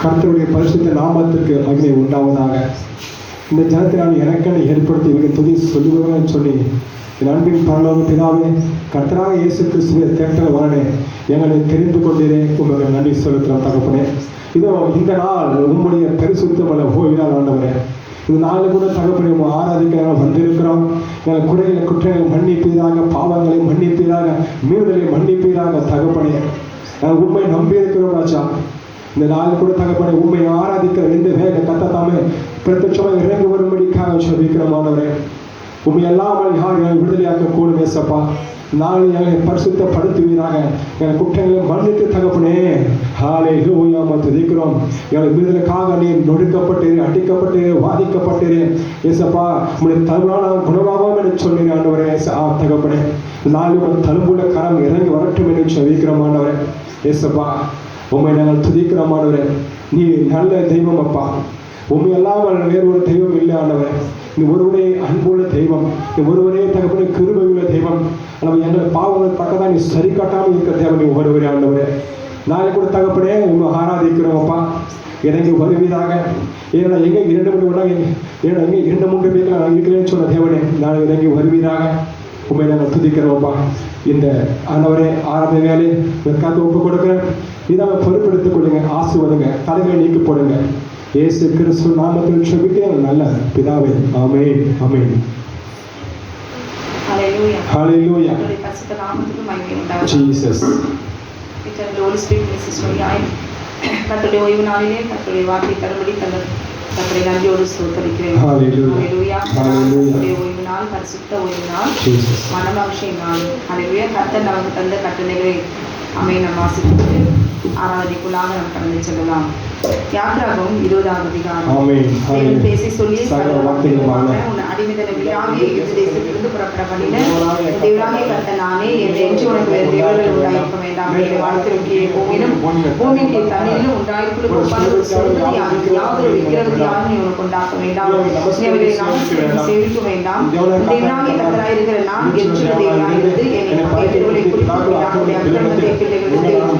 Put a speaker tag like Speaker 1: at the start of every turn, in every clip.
Speaker 1: கர்த்தருடைய பரிசுத்த நாமத்திற்கு மகிமை உண்டாவதாக. இந்த ஜனத்தை நான் எனக்கென ஏற்படுத்தி இவர்கள் துதி சொல்லுவேன் சொல்லி என் அன்பின் பரலோக பிதாவே, கர்த்தராக இயேசு கிறிஸ்துவை தேட்டல் வரனே எங்களை தெரிந்து கொண்டீரே, உங்களுக்கு நன்றி செலுத்துகிறோம் தகப்பனே. இதோ இந்த நாள் உம்முடைய பரிசுத்தமல்ல ஓய்வினால் ஆண்டவரே, இந்த நாளில் கூட தகப்பனை ஆராதிக்க நாங்கள் வந்திருக்கிறோம். எங்கள் குறைகளை குற்றங்களை மன்னிப்பீராக, பாவங்களை மன்னிப்பீராக, மீறுதலை மன்னிப்பீராக தகப்பனே. நாங்கள் உண்மை நம்பியிருக்கிறோம் ராஜா. இந்த நாள் கூட தகப்பனை உண்மை ஆராதிக்கிற எந்த வேக கத்தத்தாமே பிரத்யட்சமாக இறங்கி வரும்படிக்காக சொல்லிக்கிறோம் ஆண்டவரே. உண்மை இல்லாமல் யார் எங்களை விடுதலையாக்க கூடும் ஏசப்பா. நாங்கள் எங்களை பரிசுத்தப்படுத்துவீராக. எங்கள் குற்றங்களை மன்னித்து தகப்பனே ஹல்லேலூயா துதிக்கிறோம். எங்களை விடுதலைக்காக நீ நொடுக்கப்பட்டீர், அடிக்கப்பட்டீர், வாதிக்கப்பட்டீர் ஏசப்பா. உங்களுடைய தருணான குணமாகவும் என்று சொல்லினேன் ஆண்டவரே. தகப்பனே நாள் உங்கள் தழும்புள்ள கரம் இறங்கி வரட்டும் என்று சொல்லிக்கிறோம் ஆண்டவரே. ஏசப்பா உண்மை நாங்கள் துதிக்கிறோம் ஆண்டவரே. நீ நல்ல தெய்வம் அப்பா. உண்மை இல்லாமல் வேறு ஒரு தெய்வம் இல்லை ஆண்டவரே. நீ ஒருவரே அன்புள்ள தெய்வம், நீ ஒருவரே தகப்பனே கிருபையுள்ள தெய்வம். நம்ம எங்கள் பாவங்கள் பக்கத்தான் நீ சரி காட்டாமல் இருக்கிற தேவன் நீ ஒருவரே ஆண்டவரே. நாளை கூட தகப்பனே உங்களை ஆராதிக்கிறோம் அப்பா. இறங்கி வருவீராக. ஏன்னா எங்கே 2 மணி விடாங்க, ஏன்னா எங்கே 2-3 பேருக்கு நான் இருக்கிறேன்னு சொன்ன தேவனே, நாளை இறங்கி வருவீராக. உண்மை நாங்கள் துதிக்கிறோம்ப்பா. இந்த ஆண்டவரே ஆரம்ப வேலை காத்து ஒப்பு கொடுக்குறேன். இதை பொறுப்பெடுத்துக் கொள்ளுங்க, ஆசீர்வதிங்க, தடைகளை நீக்கி போடுங்க. இயேசு கிறிஸ்து நாமத்தில் ஜெபிக்கிறேன் நல்ல பிதாவே, ஆமென் ஆமென்.
Speaker 2: ஹல்லேலூயா
Speaker 1: ஹல்லேலூயா.
Speaker 2: பரிசுத்த நாமத்துக்கு மகிமை உண்டாவதாக.
Speaker 1: ஜீசஸ்.
Speaker 2: ஹோலி ஸ்பிரிட் மினிஸ்ட்ரியாய் கர்த்தருடைய ஓய்வு நாளிலே கர்த்தருடைய வார்த்தை தரும்படி கர்த்தரை நன்றியோடு ஸ்தோத்திரிக்கிறேன். ஹல்லேலூயா. கர்த்தருடைய ஓய்வு நாள் பரிசுத்த ஓய்வு நாள், மனமகிழ்ச்சி நாள். ஹல்லேலூயா. கர்த்தர் நமக்கு தந்த கட்டளைகளை நாம் வாசித்து ஆராதனைக்குள்ளாக நாம் கடந்து செல்லலாம். யாத்திராகமம் 20ஆம் அதிகாரம். தேவன் பேசி சொல்லி உன் அடிமைதனை விழாவிய எகிப்து தேசத்திலிருந்து புறப்பட பண்ணின தேவனாகிய கர்த்தர் நானே, என்று உனக்கு வேறு தேவர்கள் உண்டாயிருக்க வேண்டாம். என்னை வாழ்க்கையில் கீழே போகினும் பூமிக்கு தண்ணீரிலும் உண்டாயிருக்கும் யாதொரு விக்கிரகத்தையாக நீ உனக்கு உண்டாக்க வேண்டாம். நீ அவர்களை நமஸ்கரித்து சேவிக்க வேண்டாம். தேவனாகிய கர்த்தராயிருக்கிற நான் என்று தேவனாயிருந்து என்னை பகைக்கிறவர்களை குறித்து அக்கிரமத்தை பிள்ளைகளுக்கு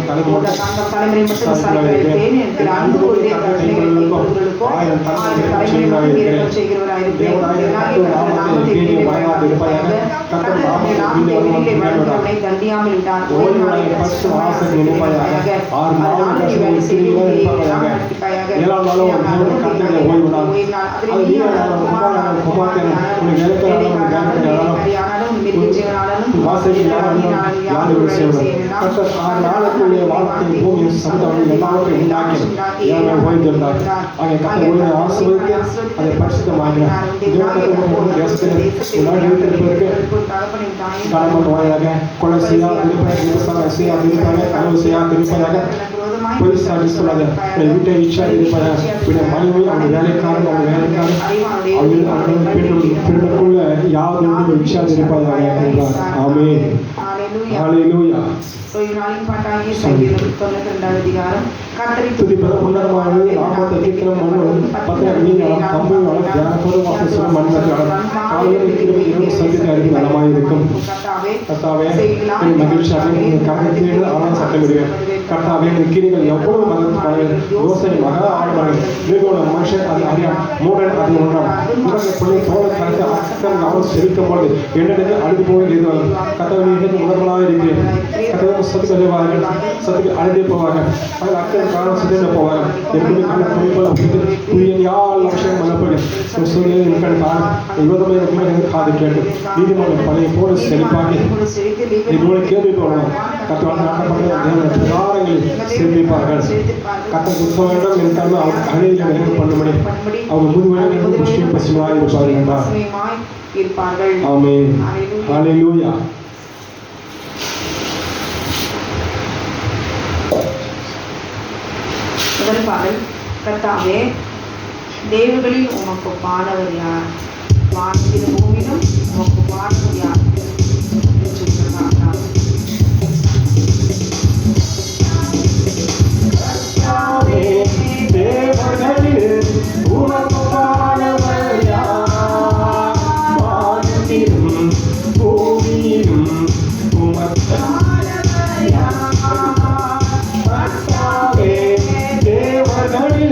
Speaker 2: தலைமுறை மட்டும் விசாரிக்கிறேன். எனக்கு அன்பு ஒரே கட்டளைகளுக்கோ தலைமுறை செய்கிறவராயிருப்பேன். தண்டியாமல் விட்டார்.
Speaker 1: கொலை செய்யா விருப்பம் செய்யாதிருப்பாங்க, கனவு செய்யாதிருப்பதாக, பொய் சாட்சி சொல்லாத, வீட்டை இச்சாதிருப்பதாக, மனைவி அவங்க வேலைக்காரன் அவங்க பெண்ணுக்குள்ள யாவது இச்சாதிருப்பதாக என்றார். ஆமென். ஹல்லேலூயா. துதிப்பது உன்னதமானது, நாமத்தை கீர்த்தனம் பண்ணுவது, பத்திரம் மீன்களும் கம்பு வளம் தியானத்தோடு வாக்கு சொல்லும் மண்மக்களும் காலையில் இருக்கிறது இரவு சந்தித்து அறிவு நலமாயிருக்கும். கர்த்தாவே மகிழ்ச்சியாக கணக்கு ஆனால் சட்டமிடுவேன். கர்த்தாவே கிரிகள் எவ்வளவு மகத்தான யோசனை மகா ஆழ்மனை மிருகோட மனுஷன் அது அறியா மூடன் அது ஒன்றாம் உலக பிள்ளை தோழ கலந்து அக்கறை அவன் செலுத்தும் பொழுது என்னென்னு அழுது போய் எழுதுவார்கள். கர்த்தாவே இன்னைக்கு உணர்வலாக இருக்கிறேன். கர்த்தாவே சத்துக்கு அழிவார்கள், சத்துக்கு அழுதே போவார்கள், அதில் அக்கறை காரணம் சிதைந்து போவார்கள். எப்படி கண்ண துணிப்போல புதிய யாழ் லட்சம் மலப்படும் சூழ்நிலை என் காரணம் இருபதுமே எனக்கு காது கேட்டு நீதிமன்றம் பழைய போல செழிப்பாகி இதோட கேள்வி போடணும். கத்தவால் நாட்டப்பட்ட தேவனை சிந்திப்பார்கள். கத்த குத்த வேண்டும் என்றாலும் அவர் அணியில் வேலை பண்ணும்படி அவர் முதுவெளியில் புஷ்டியும் பசுமையாக இருப்பார்கள். ஆமென். ஹல்லேலூயா.
Speaker 2: முதல் பாடல். கர்த்தாவே தேவர்களில் உமக்கு பாடவர் யார்? வானத்திலும் பூமியிலும் உமக்கு பாடவர் யார்?
Speaker 1: தேவர்களில்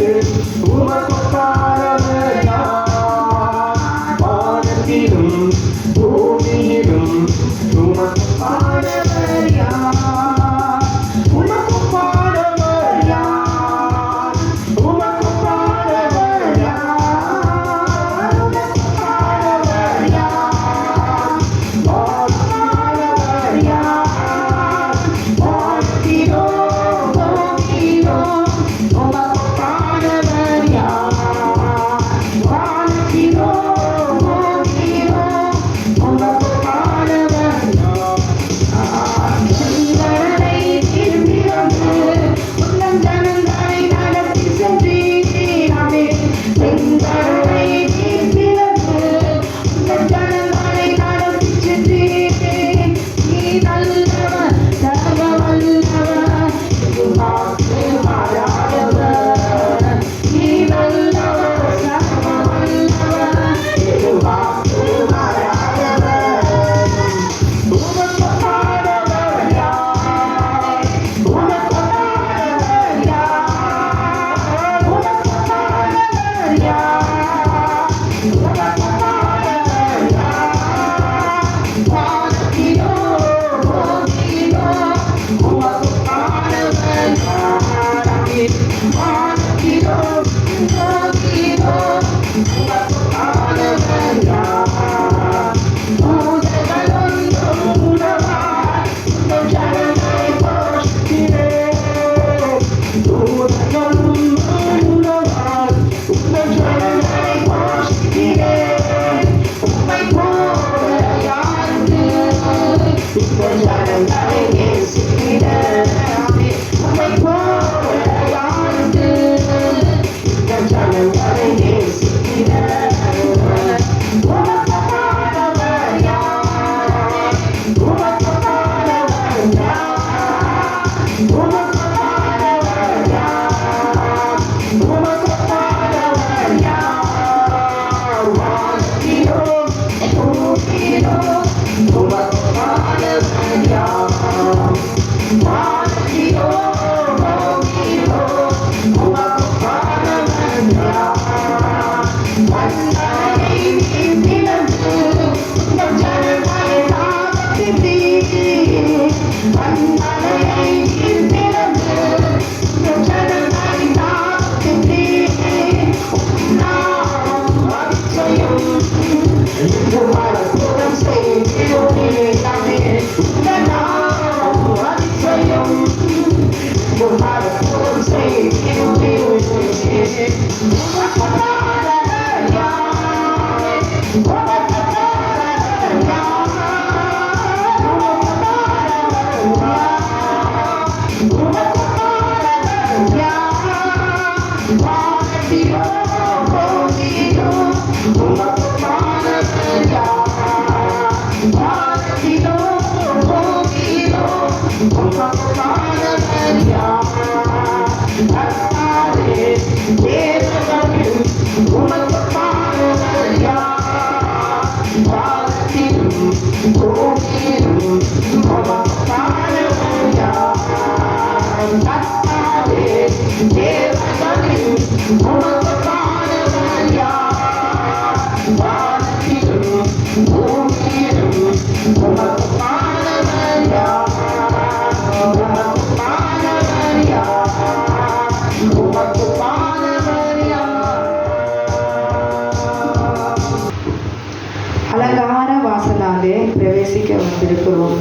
Speaker 2: அலங்கார வாசலாலே பிரவேசிக்க வந்திருக்கிறோம்.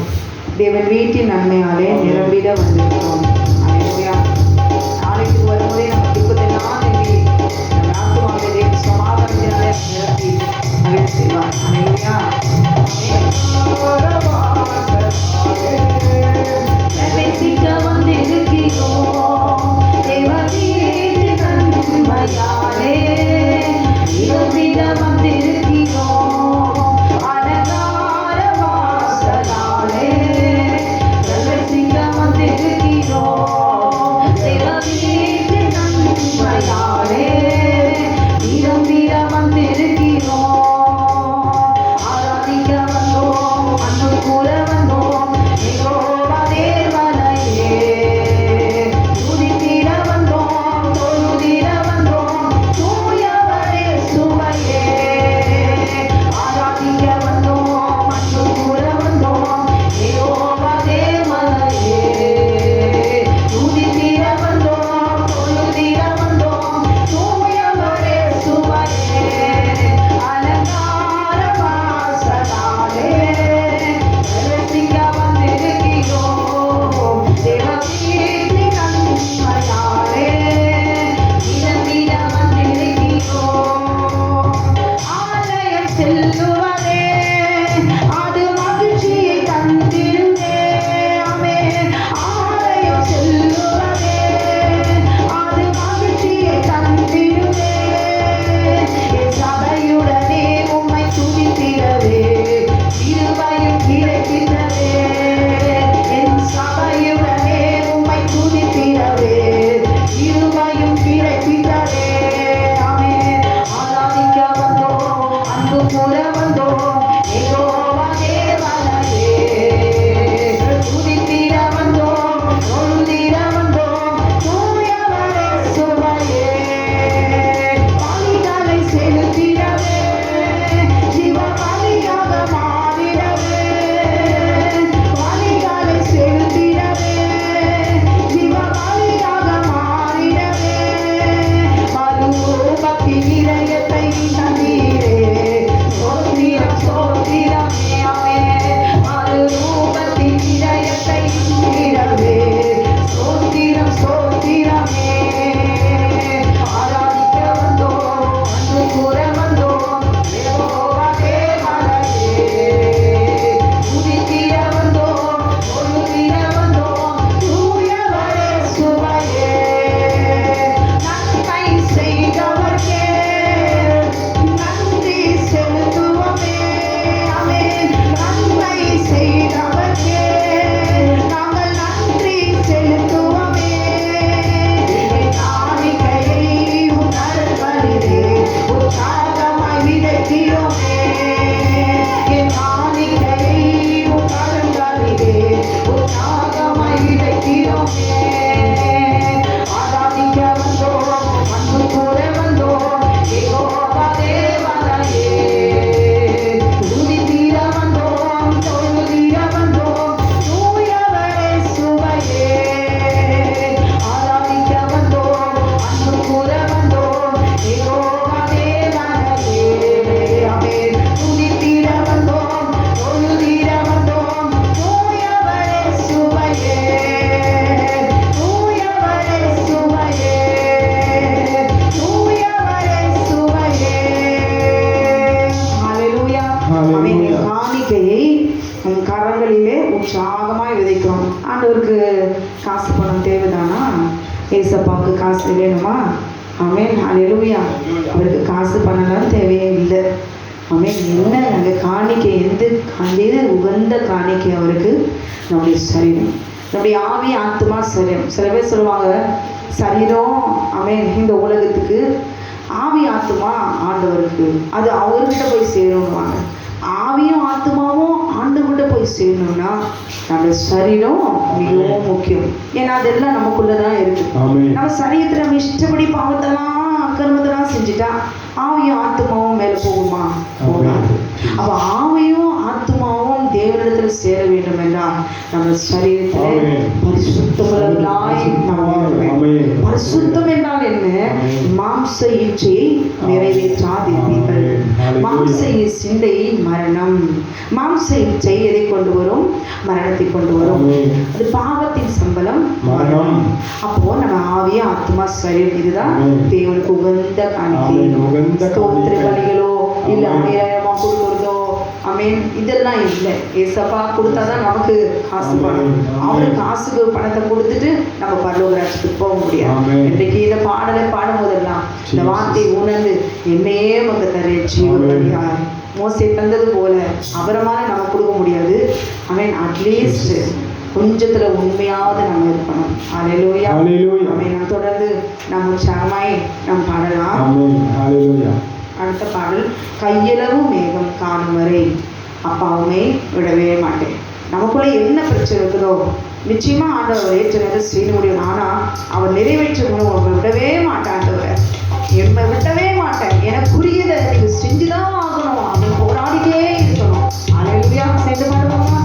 Speaker 2: தேவன் வீட்டின் நன்மையாலே நிரம்பிட வந்திருக்கிறோம். அல்லேலூயா. நாளைக்கு வரும்போதே நம்ம துக்கத்தெல்லாம் நிரம்பி நம்ம ஆத்துமாவிலே தேவன் சமாதானத்தினாலே நிரப்பி மகிழ்ச்சி செய்வார். அல்லேலூயா. பிரவேசிக்க வந்திருக்கிறோம். தேவ வீட்டின் நன்மையாலே நிரம்பிட வந்திருக்கிறோம். உற்சாகமாய் விதைக்கிறோம். ஆண்டவருக்கு காசு பணம் தேவைதானா? ஏசப்பாவுக்கு காசு வேணுமா? ஆமென், ஹல்லேலூயா. அவருக்கு காசு பணம்லாம் தேவையே இல்லை. ஆமென். என்ன நாங்கள் காணிக்கை எது உகந்த காணிக்கை அவருக்கு? நம்முடைய சரீரம். நம்முடைய ஆவி ஆத்மா சரீரம். சில பேர் சொல்லுவாங்க சரீரம் ஆமென் இந்த உலகத்துக்கு, ஆவி ஆத்மா ஆண்டவருக்கு, அது அவர்கிட்ட போய் சேரணும்வாங்க. ஆவியும் ஆத்மாவும் ஆண்டவர்கிட்ட போய் சேரணும்னா நம்ம சரீரம் மிகவும் முக்கியம். ஏன்னா அதெல்லாம் நமக்குள்ளதான் இருக்கு. நம்ம சரீரத்துல நம்ம இஷ்டப்படி பாவத்தெல்லாம் அக்கிரமத்தெல்லாம் செஞ்சுட்டா ஆவியும் ஆத்மாவும் மேல போகுமா? போகாது. அப்ப ஆவியும் ஆத்மாவும் தேவனிடத்துல சேர வேண்டும் என்றால் நம்ம சரீரத்துல பரிசுத்தமுள்ளவர்களாய் நாம் இருக்க வேண்டும். பரிசுத்தம் என்றால் என்ன? மாம்ச இச்சையை நிறைவேற்றாதீர்கள். மாம்ச சிந்தை மரணம். மாம்ச இச்சை எதை கொண்டு வரும்? மரணத்தை கொண்டு வரும். அது பாவத்தின் சம்பளம் மரணம். அப்போ நம்ம ஆவிய ஆத்மா சரீரம் இதுதான் தேவனுக்கு உகந்த காணிக்கை. ஸ்தோத்திர பலிகளோ இல்ல ஆயிரமா கொடுக்கிறதோ ஆமென் இதெல்லாம் இல்லை. ஏசப்பா கொடுத்தாதான் நமக்கு காசு பணம். அவருக்கு காசுக்கு பணத்தை கொடுத்துட்டு நம்ம பரலோக ராஜ்யத்துக்கு போக முடியாது. இன்றைக்கு இந்த பாடலை பாடும் போதெல்லாம் இந்த வார்த்தை உணர்ந்து என்னையே மக்க தரே ஜீவன் மோசே தந்தது போல அபரமான நம்ம கொடுக்க முடியாது. ஆமென் அட்லீஸ்ட் கொஞ்சத்துல உண்மையாவது நம்ம இருக்கணும். அல்லேலூயா. ஆமென். தொடர்ந்து நாம் உற்சாகமாய் நாம் பாடலாம். அடுத்த பாடல், கையளவு மேகம் காணும் வரை அப்பாவுமே விடவே மாட்டேன். நமக்குள்ள என்ன பிரச்சனை இருக்குதோ நிச்சயமா ஆண்டவர் ஏற்ற செய்ய முடியும். ஆனா அவர் நிறைவேற்றணும். உங்களை விடவே மாட்டேன் ஆண்டவர், என்னை விடவே மாட்டேன், எனக்குரியதை நீங்க செஞ்சுதான் ஆகணும் அப்படின்னு போராடிட்டே இருக்கணும். அல்லேலூயா. சேர்ந்து பாடுவோமா?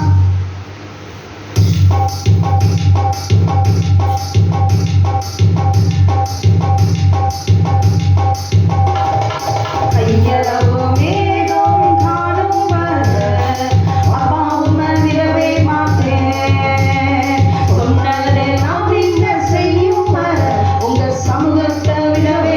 Speaker 2: கையளவு மேகம் காணும் வரை அப்பாவும் விடவே மாட்டேன். சொன்னதெல்லாம் நீங்க செய்யும் வரை உங்க சமூகத்தை விடவே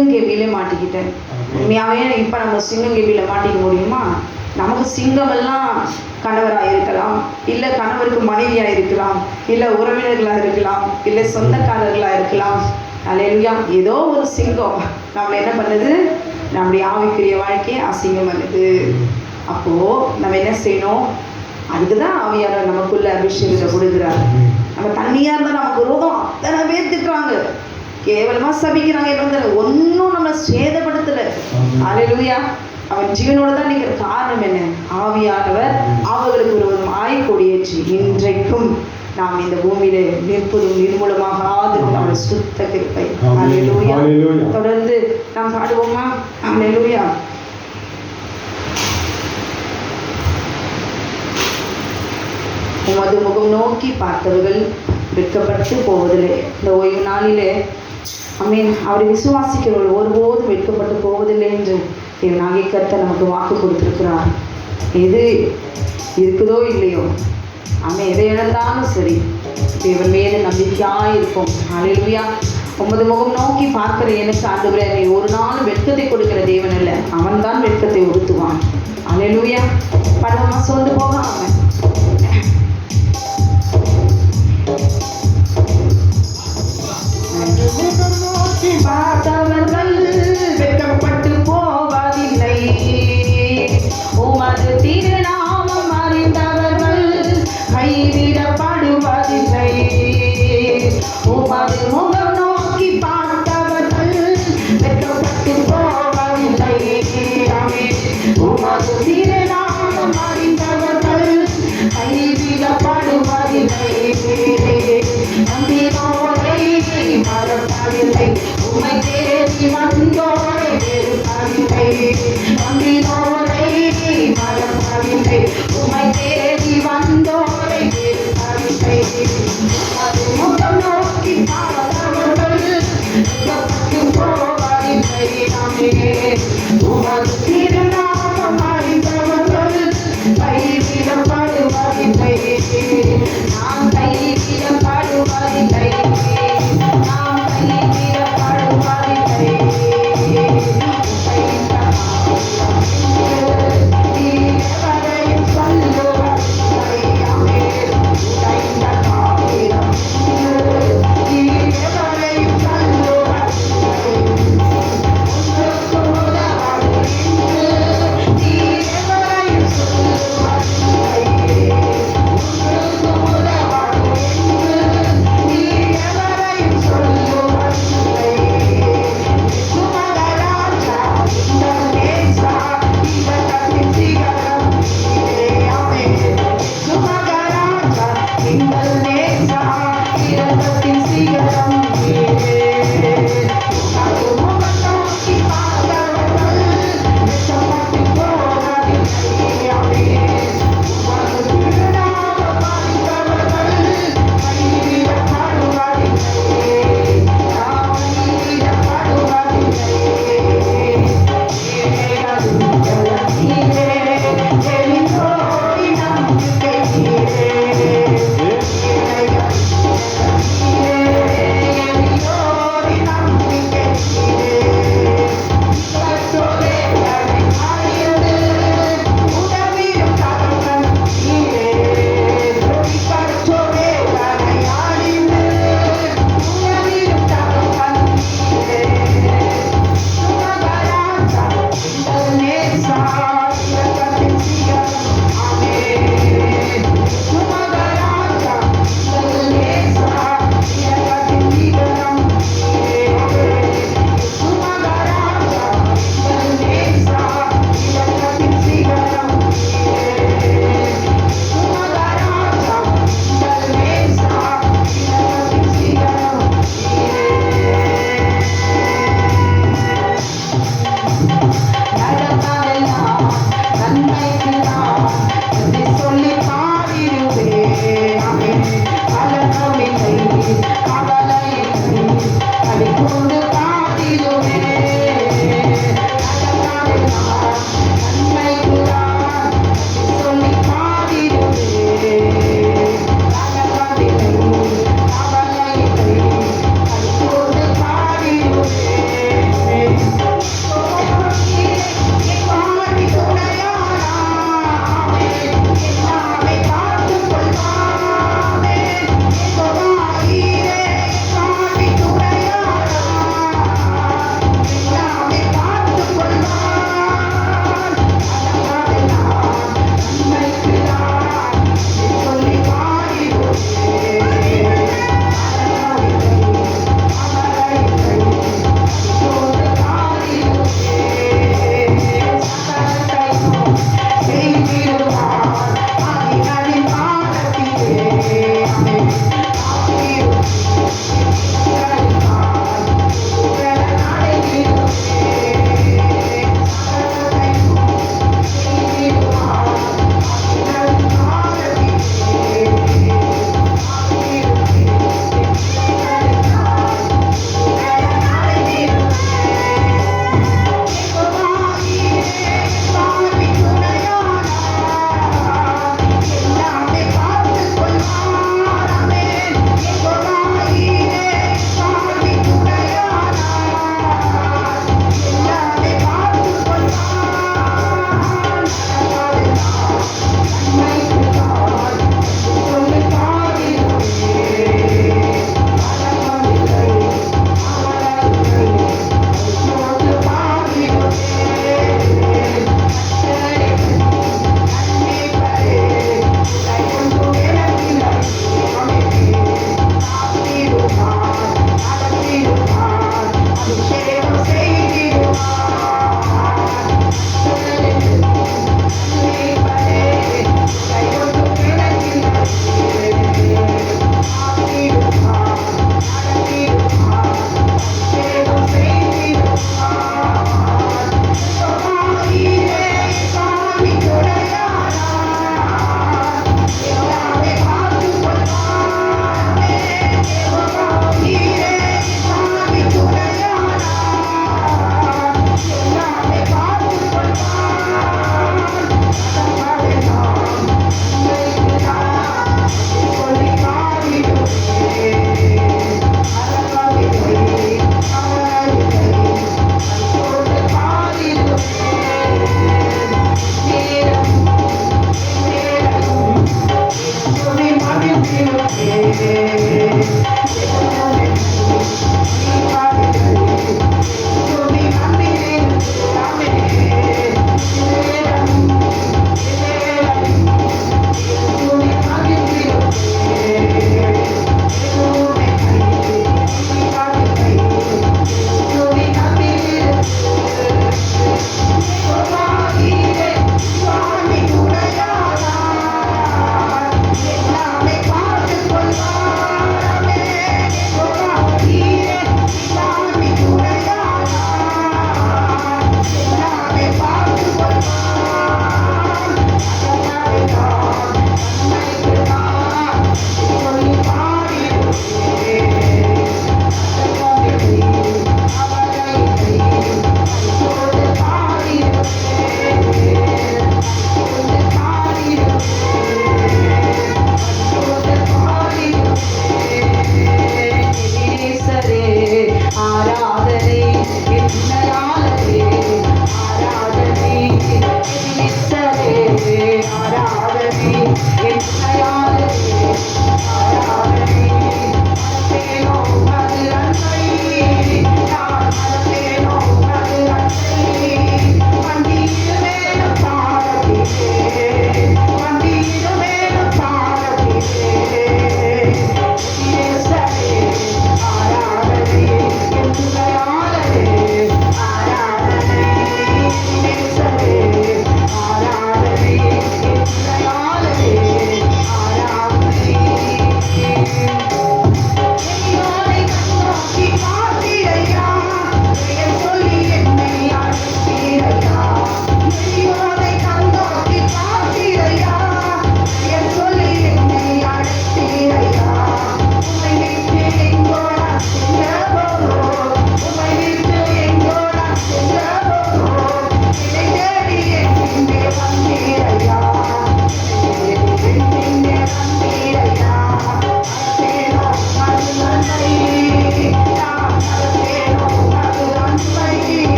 Speaker 2: சிங்கம் கேபியிலே மாட்டிக்கிட்டேன். உண்மையாகவே இப்போ நம்ம சிங்கம் கேபியில் மாட்டிக்க முடியுமா? நமக்கு சிங்கம் எல்லாம் கணவராக இருக்கலாம், இல்லை கணவருக்கு மனைவியாக இருக்கலாம், இல்லை உறவினர்களாக இருக்கலாம், இல்லை சொந்தக்காரர்களாக இருக்கலாம். அல்லேலூயா. ஏதோ ஒரு சிங்கம் நம்மளை என்ன பண்ணுது? நம்முடைய ஆவிக்குரிய வாழ்க்கையை அசிங்கம் பண்ணுது. அப்போது நம்ம என்ன செய்யணும்? அதுக்கு தான் ஆவியானவர் நமக்குள்ள அபிஷேகத்தை கொடுக்குறாரு. நம்ம தண்ணியாக இருந்தால் நமக்கு விரோதம் அத்தனை பேர் திட்டுறாங்க, கேவலமாக சபிக்கிறாங்க, என்ன ஒன்றும் நம்ம சேதப்படுத்தலை. அல்லேலூயா. அவன் ஜீவனோட தான் நிற்கிற காரணம் என்ன? ஆவியானவர் அவர்களுக்கு விரோதமாய் கொடியேற்றி இன்றைக்கும் நாம் இந்த பூமியில நிற்பதும் நிர்மூலமாகாது நம்முடைய சுத்த கிருபை. அல்லேலூயா. தொடர்ந்து நாம் பாடுவோமா? அல்லேலூயா. உமது முகம் நோக்கி பார்த்தவர்கள் வெட்கப்பட்டு போவதில்லை. இந்த ஓய்வு நாளிலே ஆமென். அவரை விசுவாசிக்கிறவர்கள் ஒருபோதும் வெட்கப்பட்டு போவதில்லை என்று தேவனாகிய கர்த்தர் நமக்கு வாக்கு கொடுத்திருக்கிறார். எது இருக்குதோ இல்லையோ, ஆமென், எதை இழந்தாலும் சரி தேவன் மீது நம்பிக்கையாக இருப்போம். அல்லேலூயா. உமது முகம் நோக்கி பார்க்கிற எனக்கு ஆண்டவரே, நீ ஒரு நாள் வெட்கத்தை கொடுக்கிற தேவன் அல்ல, அவன் தான் வெட்கத்தை ஒடுத்துவான். அல்லேலூயா. படமா சோர்ந்து போகாம பார்த்தவர்கள் வெட்கப்பட்டு போவதில்லை. உமது திருநாமம் அறிந்தவர்கள் கைவிடப்படுவதில்லை. உமது முகம் நோக்கி பார்த்தவர்கள் வெட்கப்பட்டு போவதில்லை. உமது திருநாமம் அறிந்தவர்கள் கைவிடப்படுவதில்லை. நம்பினோரை மறப்பதில்லை, உம்மை தேடி வந்தோரை வெறுப்பதில்லை. நம்பினோரை மறப்பதில்லை, உம்மை தேடி வந்தோரை வெறுப்பதில்லை. அது முகம் நோக்கி பார்த்தவர்கள் வெட்கப்பட்டு போவதில்லை. உமது திருநாமம் அறிந்தவர்கள்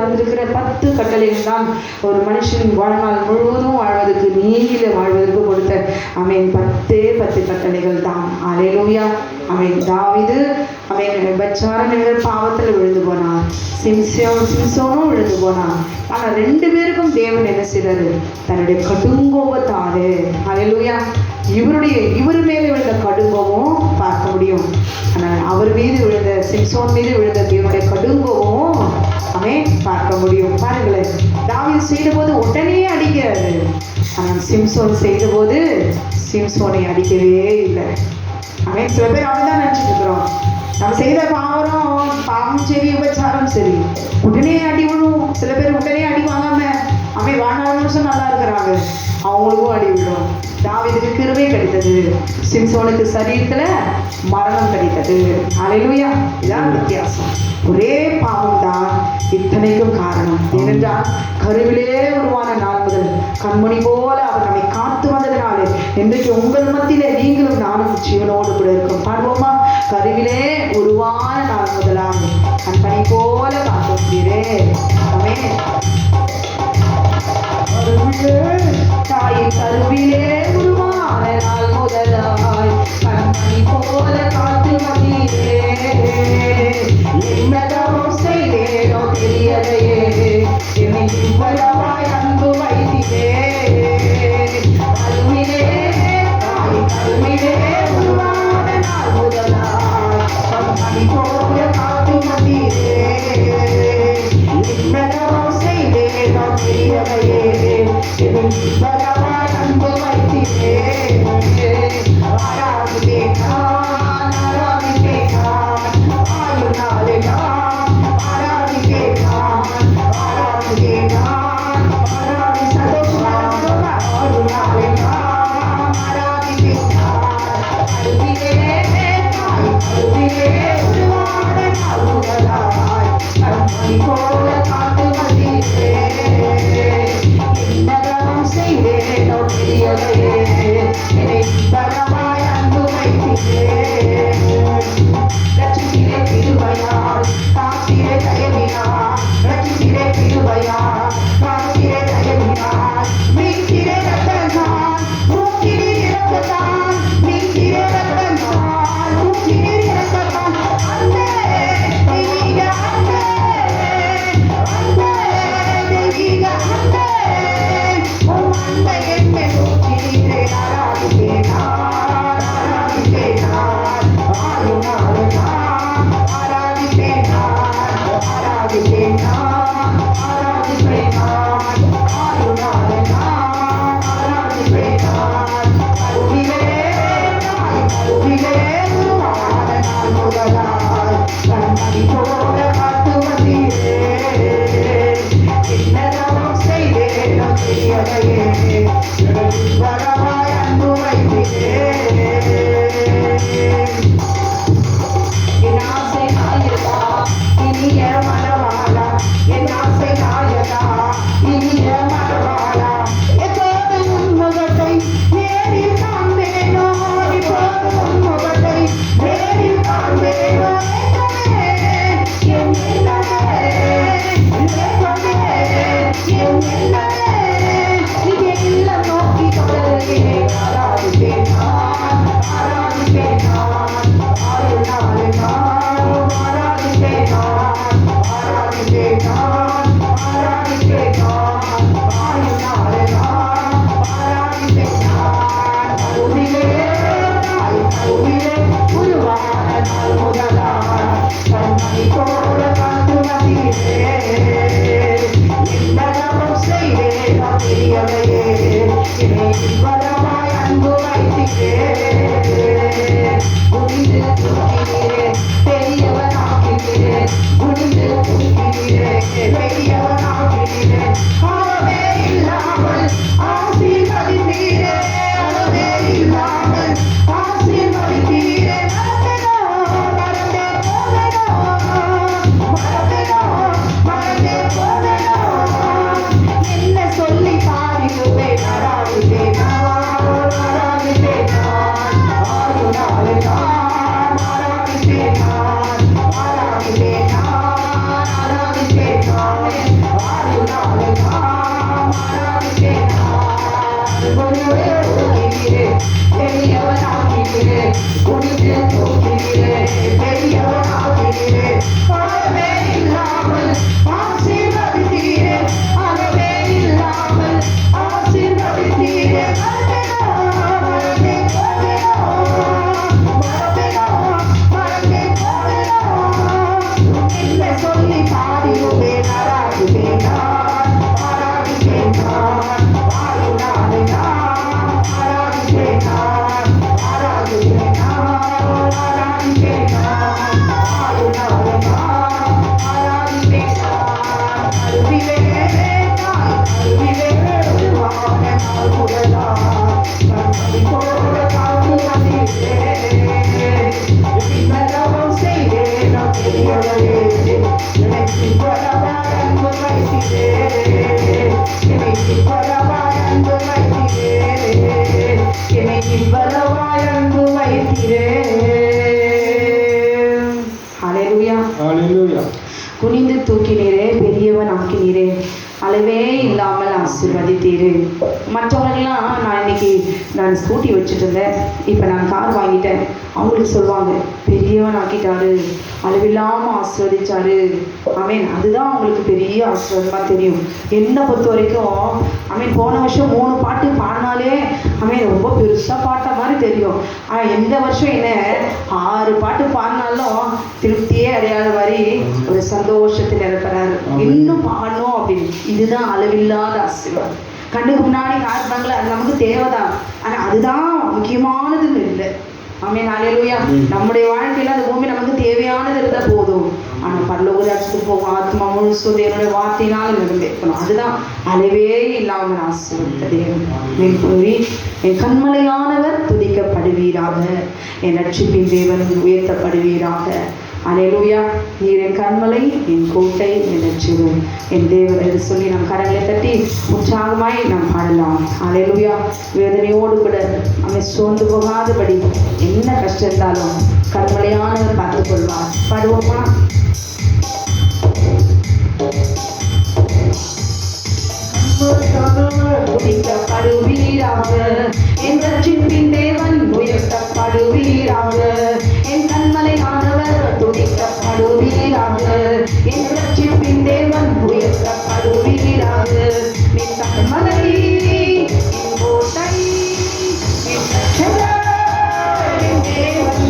Speaker 2: தந்திருக்கிற 10 கட்டளைகள் தான் ஒரு மனுஷன் வாழ்நாள் முழுவதும் வாழ்வதற்கு, நீங்கில வாழ்வதற்கு கொடுத்த ஆமென் 10 கட்டளைகள் தான். அல்லேலூயா. ஆமென். தாவீது ஆமென் விபச்சாரம் என்கிற பாவத்தில் விழுந்து போனார். சிம்சோனும் விழுந்து போனான். ஆனால் 2 பேருக்கும் தேவன் என்ன செய்தாரு? தன்னுடைய கடுங்கோபத்தாரு அல்லேலூயா இவர் மேலே விழுந்த கடுங்கோபம் பார்க்க முடியும். ஆனால் அவர் மீது விழுந்த சிம்சோன் மீது விழுந்த தேவனுடைய கடுங்கோபம் பார்க்க முடியும். பாருங்களேன், தாவீது செய்த போது உடனே அடிக்கிறாரு. ஆனால் சிம்சோன் செய்த போது சிம்சோனை அடிக்கவே இல்லை. சில பேர் அப்படிதான் நினைச்சிட்டு இருக்கிறோம். நம்ம செய்த பாவம் சரி, விபச்சாரம் சரி, உடனே அடி விழும். சில பேர் உடனே அடி வாங்காம வாழ்நாள் வருஷம் நல்லா இருக்கிறாங்க, அவங்களுக்கும் அடி விடும். தாவீதுக்கு கிருபை கிடைத்தது, சிம்சோனுக்கு சரீரத்துல மரணம் கிடைத்தது. அல்லேலூயா. இதான் வித்தியாசம். ஒரே பாவம் தான் இத்தனைக்கும் காரணம். ஏனென்றால் கருவிலே உருவான நாள் முதல் கண்மணி போல அவர் நம்மை காத்து வந்ததினாலே இன்றைக்கு உங்கள் மத்தியிலே நீங்களும் நானும் ஜீவனோடு கூட இருக்கும். பார்ப்போமா? கருவிலே உருவான நாள் முதலாக கண்மணி போல காத்துகிறே. தாயின் கருவிலே உருவான நாள் முதலாய் கண்மணி போல காத்து வந்தீரே. என்னதவம் செய்தேனோ தெரியலையே, என்னை இவ்வளவாய் அன்பு வைத்தீரே. கருவிலே தாயின் கருவிலே உருவான நாள் முதலாய் கண்மணி போல காத்து வந்தீரே. என்னதவம் செய்தேனோ தெரியலையே, என்னை இவ்வளவாய் அன்பு வைத்தீரே. ஆராதிப்பேன் நான், ஆராதிப்பேன் நான், ஆயுநாளே நான், ஆராதிப்பேன் நான், ஆராதிப்பேன் நான், ஆராதி சந்தோஷமாக ஆயுநாளே நான், ஆராதிப்பேன் நான். கருவிலே தாய் கருவிலே உருவான நாள் முதலாய் கண்மணி போல காத்து வந்தீரே. என்னதவம் செய்தேனோ தெரியலையே, என்னை பலமாய் அன்பு வைத்தீரே. ரட்சித்திரே கிருபையால், காத்திரே தயவினால், ரட்சித்திரே கிருபையால், காத்திரே தயவினால், மீட்சிரே ரத்தத்தால், மூக்கிரே இரத்தத்தால், மீட்சிரே ரத்தத்தால், மூக்கிரே இரத்தத்தால். அன்பே தெய்வீக அன்பே, அன்பே தெய்வீக அன்பே, உம் அன்பை என்னை ஊற்றினீரே. ஆராதிப்பேன் நான், ஆராதிப்பேன் நான், ஆயுநாளே நான், ஆராதிப்பேன் நான், ஆராதிப்பேன் நான், ஆராதிப்பேன் நான், ஆயுநாளே நான், ஆராதிப்பேன் நான். கருவிலே தாய் கருவிலே உருவான நாள் முதலாய் கண்மணி போல காத்து வந்தீரே. என்னதவம் செய்தேனோ தெரியலையே, என்னை இவ்வளவாய் அன்பு வைத்தீரே. என் ஆசை நாயகா இனிய மணவாளா, என் ஆசை நாயகா இனிய மணவாளா, எப்போது உன் முகத்தை நேரில் காண்பேனோ, இப்போது உன் முகத்தை நேரில் காண்பேனோ. என் இல்லமே, என் இல்லமே, நீ இல்லம் நோக்கி தொடர்கிறேன். ஆராதிப்பேன் நான், ஆராதிப்பேன் நான், ஆயுநாளே நான், ஆராதிப்பேன் நான், ஆராதிப்பேன் நான், ஆராதிப்பேன் நான், ஆயுநாளே நான், ஆராதிப்பேன் நான். கருவிலே தாய் கருவிலே உருவான நாள் முதலாய் கண்மணி போல காத்து வந்தீரே. என்னதவம் செய்தேனோ தெரியலையே, என்னை இவ்வளவாய் அன்பு வைத்தீரே. குனிந்து தூக்கினீரே, பெரியவனாக்கினீரே, குனிந்து தூக்கினீரே, பெரியவனாக்கினீரே. அளவே இல்லாமல் ஆசீர்வதித்தீரே, அளவே இல்லாமல் ஆசீர்வதித்தீரே. மறந்தேனோ, மறந்தே போவேனோ, மறந்தேனோ, மறந்தே போவேனோ. என்ன சொல்லி பாடிடுவேன்? ஆராதிப்பேன் நான், ஆராதிப்பேன் நான், குனிந்து தூக்கினீரே, பெரியவன் ஆக்கினீரே, அளவே இல்லாமல் ஆசீர்வதித்தீரு. மற்றவர்கள்லாம் நான் ஸ்கூட்டி வச்சுட்டு இருந்தேன், இப்போ நான் கார் வாங்கிட்டேன், அவங்களுக்கு சொல்லுவாங்க பெரியவன் ஆக்கிட்டாரு, அளவில்லாமல் ஆசீர்வதிச்சாரு. ஆமீன். அதுதான் அவங்களுக்கு பெரிய ஆசீர்வாதமாக தெரியும். என்னை பொறுத்த வரைக்கும் போன வருஷம் 3 பாட்டு பாடினாலே ரொம்ப பெருசாக பாட்ட மாதிரி தெரியும். ஆனால் இந்த வருஷம் என்ன 6 பாட்டு பாடினாலும் திருப்தியே அடையாத மாதிரி ஒரு சந்தோஷத்தை நிரப்புறாரு. இன்னும் பாடணும் அப்படின்னு. இதுதான் அளவில்லாத ஆசீர்வாதம். கண்ணுக்கு முன்னாடி காட்டுறாங்களே, அது நமக்கு தேவைதான், ஆனால் அதுதான் முக்கியமானதுன்னு இல்லை. ஆமென். ஹல்லேலூயா. நம்முடைய வாழ்க்கையில் அந்த பூமி நமக்கு தேவையானது இருந்தால் போதும். ஆனால் பரலோக ராஜ்யத்துக்கு போகும் ஆத்மா முழுசும் என்னுடைய வார்த்தையினால் நிரம்பிக்கணும். அதுதான் அளவே இல்லாமல் ஆசீர்வதித்த தேவன். என் கண்மலையானவர் துதிக்கப்படுவீராக, என் ரட்சிப்பின் தேவன் உயர்த்தப்படுவீராக. ஹல்லேலூயா. நீர் என் கண்மலை, என் கோட்டை, என் ரட்சியம், என் தேவன் என்று சொல்லி நம் கரங்களை தட்டி உற்சாகமாய் நாம் பாடலாம். ஹல்லேலூயா. வேதனையோடு கூட சோர்ந்து போகாதபடி என்ன கஷ்டம் இருந்தாலும் கண்மலையானவர் பார்த்துக் கொள்வார். பாடுவோமா? உயர்த்தப்படுவீராக, என் ரட்சிப்பின் தேவன் உயர்த்தப்படுவீராக, என் கண்மலையானவர் துதிக்கப்படுவீராக, என் ரட்சிப்பின் தேவன் உயர்த்தப்படுவீராக. என் கண்மலை, என் கோட்டை, என் ரட்சகர், என் தேவன்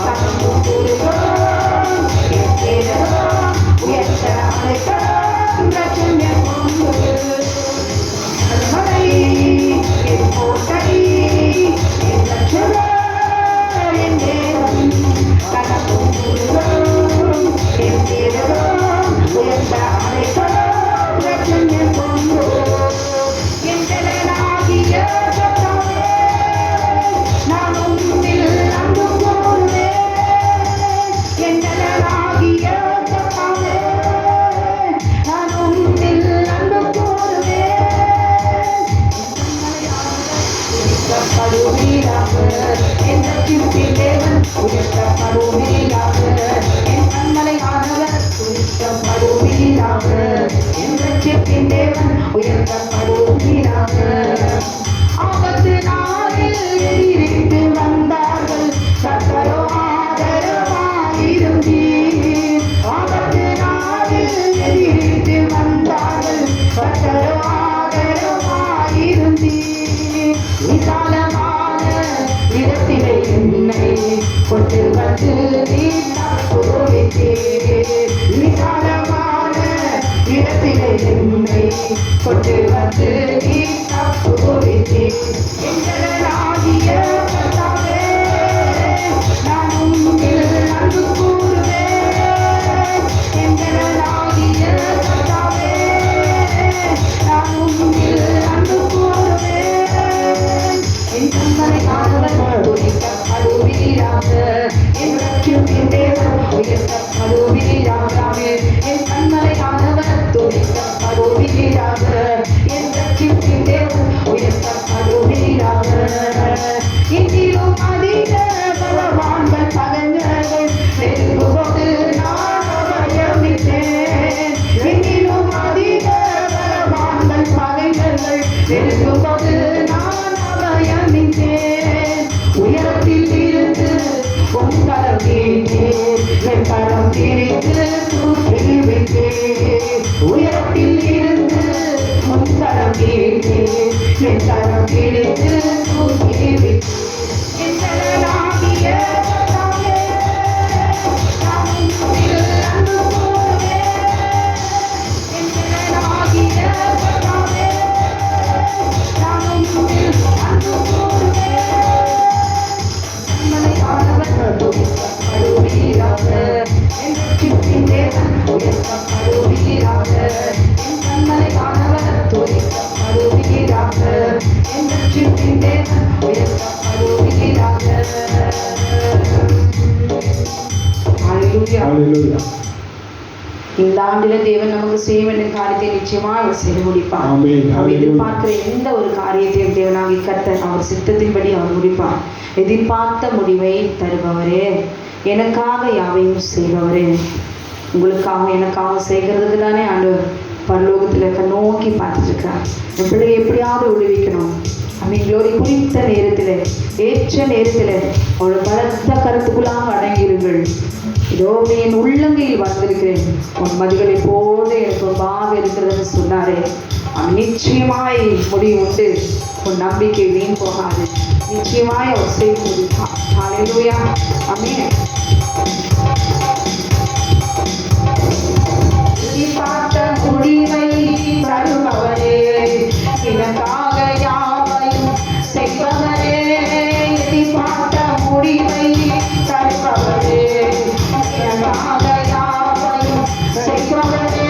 Speaker 2: தமக்கு கொடுக்கும், என் தேவன் உயர்த்த அழைக்கும் ரட்சகர் கொண்டு. கண்மலை, என் கோட்டை, என் ரட்சகர், என் தேவன் தமக்கு கொடுக்கும், என் தேவன் உயர்த்த அழைக்கும் ரட்சகர் கொண்டு. என் தேவனாகிய கர்த்தாவே, நான் உம்மில் அன்பு கூறுவேன். என் தேவனாகிய கர்த்தாவே, நான் உம்மில் அன்பு கூறுவேன். உயர்த்தப்படுவீராக, என் ரட்சிப்பின் தேவன் உயர்த்தப்படுவீராக, என் கண்மலையானவர் உயர்த்தப்படுவீராக, என் ரட்சிப்பின் தேவன் உயர்த்தப்படுவீராக. ஆபத்து நாளில் எதிரிட்டு வந்தார்கள், கர்த்தரோ ஆதரவாயிருந்தீர். ஆபத்து நாளில் எதிரிட்டு வந்தார்கள், கர்த்தரோ ஆதரவாயிருந்தீர். விசாலமான இடத்திலே என்னை கொண்டு வந்து நீர் தப்புவித்தீர். விசாலமான இடத்திலே என்னை கொண்டு வந்து நீர் தப்புவித்தீர். எங்களாகிய கர்த்தாவே, நான் உம்மில் அன்பு கூறுவேன். எங்களாகிய கர்த்தாவே, நான் உம்மில் அன்பு கூறுவேன். என் கண்மலையானவர் துதிக்கப்படுவீராக, என் ரட்சிப்பின் தேவன் உயர்த்தப்படுவீராக. என் கண்மலையானவர் துதிக்கப்படுவீராக, என் ரட்சிப்பின் தேவன் உயர்த்தப்படுவீராக. இன்றிலும் அதிக பலவான்கள் பகைஞர்கள் நெருங்கும்போது நான் அபயமிட்டேன். இன்றிலும் அதிக பலவான்கள் பகைஞர்கள் நெருங்கும்போது நான் அபயமிட்டேன். உயரத்தில் இருந்து உன் கரம் நீட்டேன், என் கரம் பிடித்து தூக்கி விட்டேன். உயரத்தில் இருந்து உன் கரம் நீட்டேன், என் கரம் பிடித்து தூக்கி விட்டேன். எங்களாகிய கர்த்தாவே, நான் உம்மில் அன்பு கூறுவேன். எங்களாகிய கர்த்தாவே, நான் உம்மில் அன்பு கூறுவேன். கண்மலையானவர் துதிக்கப்படுவீராக, என் ரட்சிப்பின் தேவன் உயர்த்தப்படுவீராக, என் கண்மலையானவர் துதிக்கப்படுவீராக, என் ரட்சிப்பின் தேவன் இந்த ஆண்டில தேவன் நமக்கு செய்ய வேண்டிய காரியத்தை நிச்சயமாக அவர் செய்து முடிப்பார். நாம் எதிர்பார்க்கிற எந்த ஒரு காரியத்தையும் தேவனாகி கர்த்தர் அவர் சித்தத்தின்படி அவர் முடிப்பார். எதிர்பார்த்த முடிவை தருபவரே, எனக்காக யாவையும் செய்பவரே. உங்களுக்காக எனக்காக செய்கிறதுக்கு தானே ஆண்டவர் பரலோகத்தில் நோக்கி பார்த்துட்டு இருக்கிறார். என் பிள்ளையை எப்படியாவது விடுவிக்கணும். அவங்களோட குறித்த நேரத்தில், ஏற்ற நேரத்தில் அவளோட பலத்த கருத்துக்குள்ளாக அடங்கியிருங்கள். இதோ என் உள்ளங்கையில் வந்திருக்கிறேன், உன் மதிகளை போல எனக்கு பாக இருக்கிறதுன்னு சொன்னாரே. அவன் நிச்சயமாய் முடிவு உண்டு. உன் நம்பிக்கை வீண் போகாது. நிச்சயமாய் அவர் செய்து முடிப்பார். ஹல்லேலூயா. ஆமென். பார்த்த முடிவை தருபவரே, எனக்காக யாவையும் செய்பவரே. எதிர்பார்த்த முடிவை தருபவரே, எனக்காக யாவையும் செய்பவரே.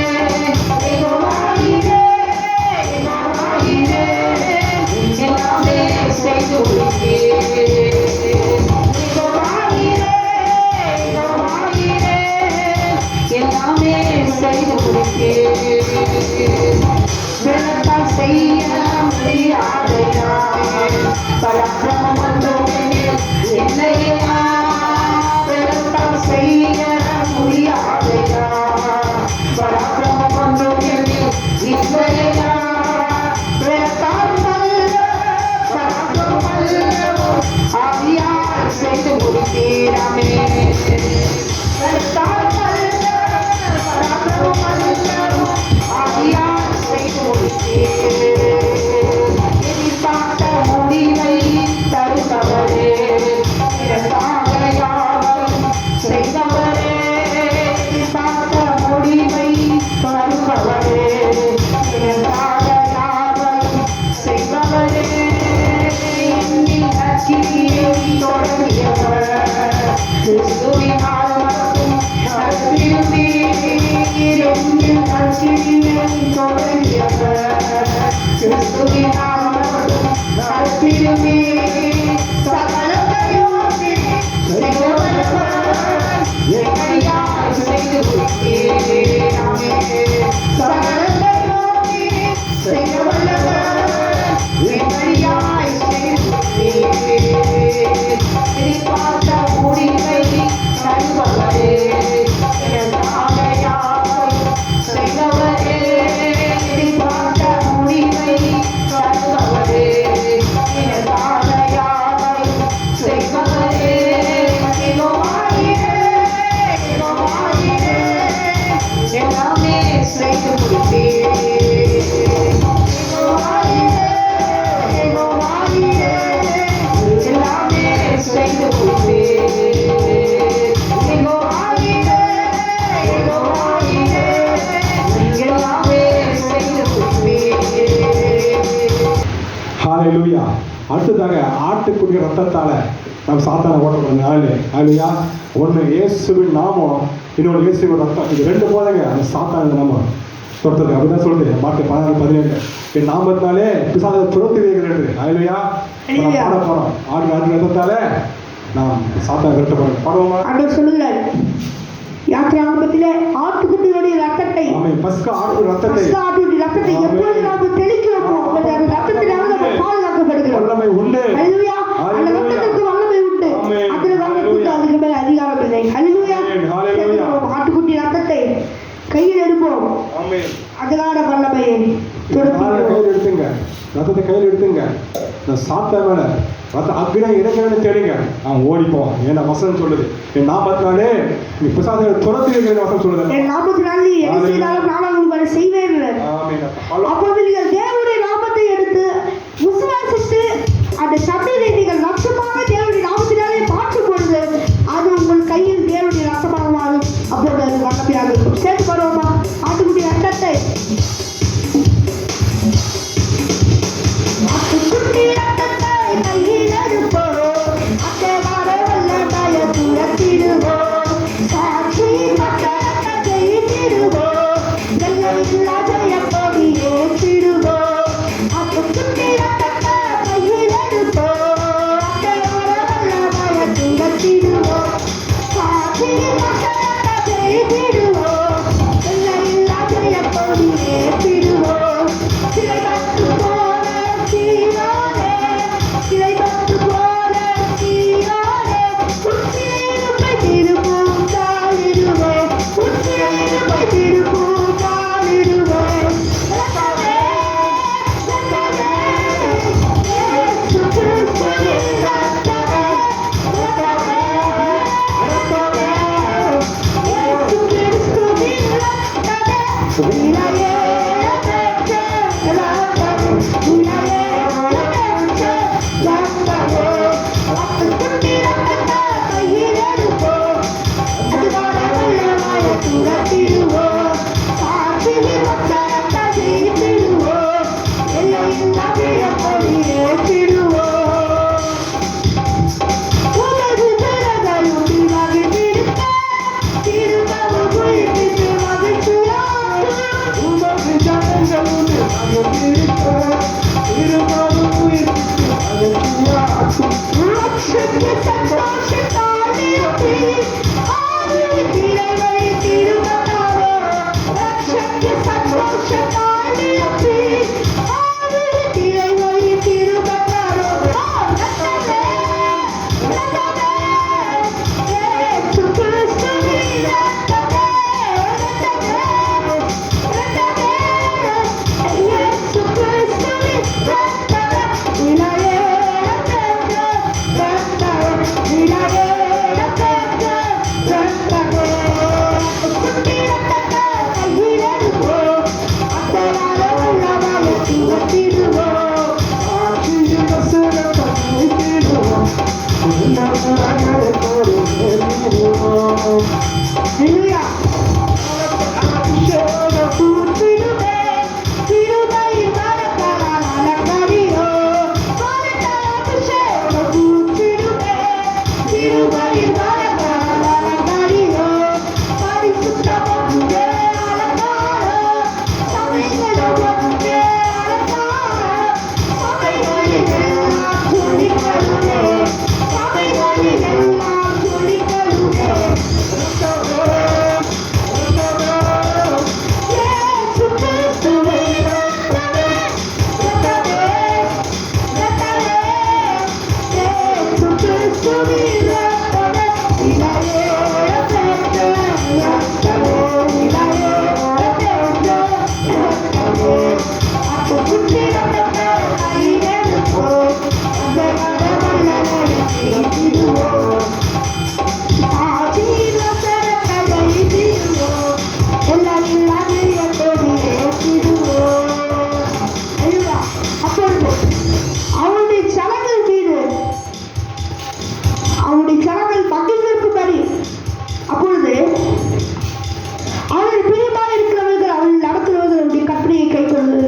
Speaker 2: எல்லாமே செய்து எல்லாமே செய்து விளக்கம் செய்ய முடியாதையா, பராக்கிரமம் என்னையா, விளக்கம் செய்ய முடியாதையா, பராக்கிரமம் இல்லையா, விளக்கம் ஆவியார் செய்து முடித்தீராமே. எதிர்பார்த்த முடிவை தருபவரே, எனக்காக யாவையும் செய்தவரே. எதிர்பார்த்த முடிவை தருபவரே, எனக்காக யாவையும் செய்பவரே. என்னில் நற்கிரியை தொடங்கியவர், கிறிஸ்துவினால் மட்டும் நற்கிருபீர். என்னில் நற்கிரியை தொடங்கியவர், கிறிஸ்துவினால் மட்டும் நற்கிருபீர். சகலத்தையும் செய்தவரவர், எப்படியாய் செய்து கொடுத்தீராமே. சகலத்தையும் செய்தவரவர், எப்படியாய் செய்து கொடுத்தீர். எதிர்பார்த்த முடிவை தருபவரே, எனக்காக யாவையும் செய்தவரே. எதிர்பார்த்த முடிவை தருபவரே, எனக்காக யாவையும் செய்பவரே. எல்லாமே செய்து முடித்தீர். எல்லாமே செய்து
Speaker 1: ஹல்லேலூயா. அடுத்ததாக ஆட்டுக்குடிய ரத்தத்தால நம்ம சாத்தான ஓட்டக்கூடிய நாள். ஹல்லேலூயா. ஒன்று இயேசுவின் நாமம், இன்னொன்று இயேசுவின் ரத்தம். இது ரெண்டு போதாங்க அந்த சாத்தான நம்ம துரத்துறது. அப்படிதான் சொல்லுது மார்க்கு 16:17. என் நாமத்தினாலே பிசாசை துரத்துவீர்கள். ஹல்லேலூயா. நம்ம பாட போறோம். ஆட்டு ரத்தத்தால நாம் சாத்தான விரட்ட போறோம். பாடுவோமா?
Speaker 3: ஆண்டவர் சொல்லுகிறார் யாத்திராகமத்திலே ஆட்டுக்குட்டியுடைய ரத்தத்தை,
Speaker 1: பஸ்கா ஆட்டு ரத்தத்தை
Speaker 3: எப்பொழுது நாம் தெளிக்கிறோமோ அந்த ரத்தத்தினால நம்ம பாதுகாக்கப்படுகிறோம்.
Speaker 1: வல்லமை உண்டு.
Speaker 3: ஹல்லேலூயா. அந்த ரத்தத்துக்கு வல்லமை உண்டு. அதில் வல்லமைக்கு அதுக்கு மேல் அதிகாரம் இல்லை. ஹல்லேலூயா. ஆட்டுக்குட்டி ரத்தத்தை கையில் எடுப்போம். அதிகார வல்லமையை
Speaker 1: கையில் எடுத்துங்க. ரத்தத்தை கையில் எடுத்துங்க. இந்த சாத்த மேல ரத்த அக்னி இறங்கன்னு தேடுங்க. அவன் ஓடிப்போம். ஏன்னா வசனம் சொல்லுது, என் நாமத்தினாலே நீ பிசாசை துரத்துவீர்கள். வசனம் சொல்லுது,
Speaker 3: என் நாமத்தினாலே நீ எதை செய்தாலும் நான் உங்களை செய்வேன். அப்போது நீங்கள் தேவனுடைய நாமத்தை எடுத்து விசுவாசித்து அந்த சத்தத்தை நீங்கள் ரத்தமாக தேவனுடைய நாமத்தினாலே மாற்றும் பொழுது அது உங்கள் கையில் தேவனுடைய ரத்தமாக மாறும். அப்போது அது வல்லமையாக இருக்கும். சேர்த்து வருவோமா? ஆட்டுக்குட்டி ரத்தத்தை கையில் எடுப்போம். அத்தவார வல்லமையை துரத்திடுவோம். சாட்சி மக்கள் ஜெயித்திடுவோம். எல்லையில்லா ஜெயம் கொடி ஏற்றிடுவோம்.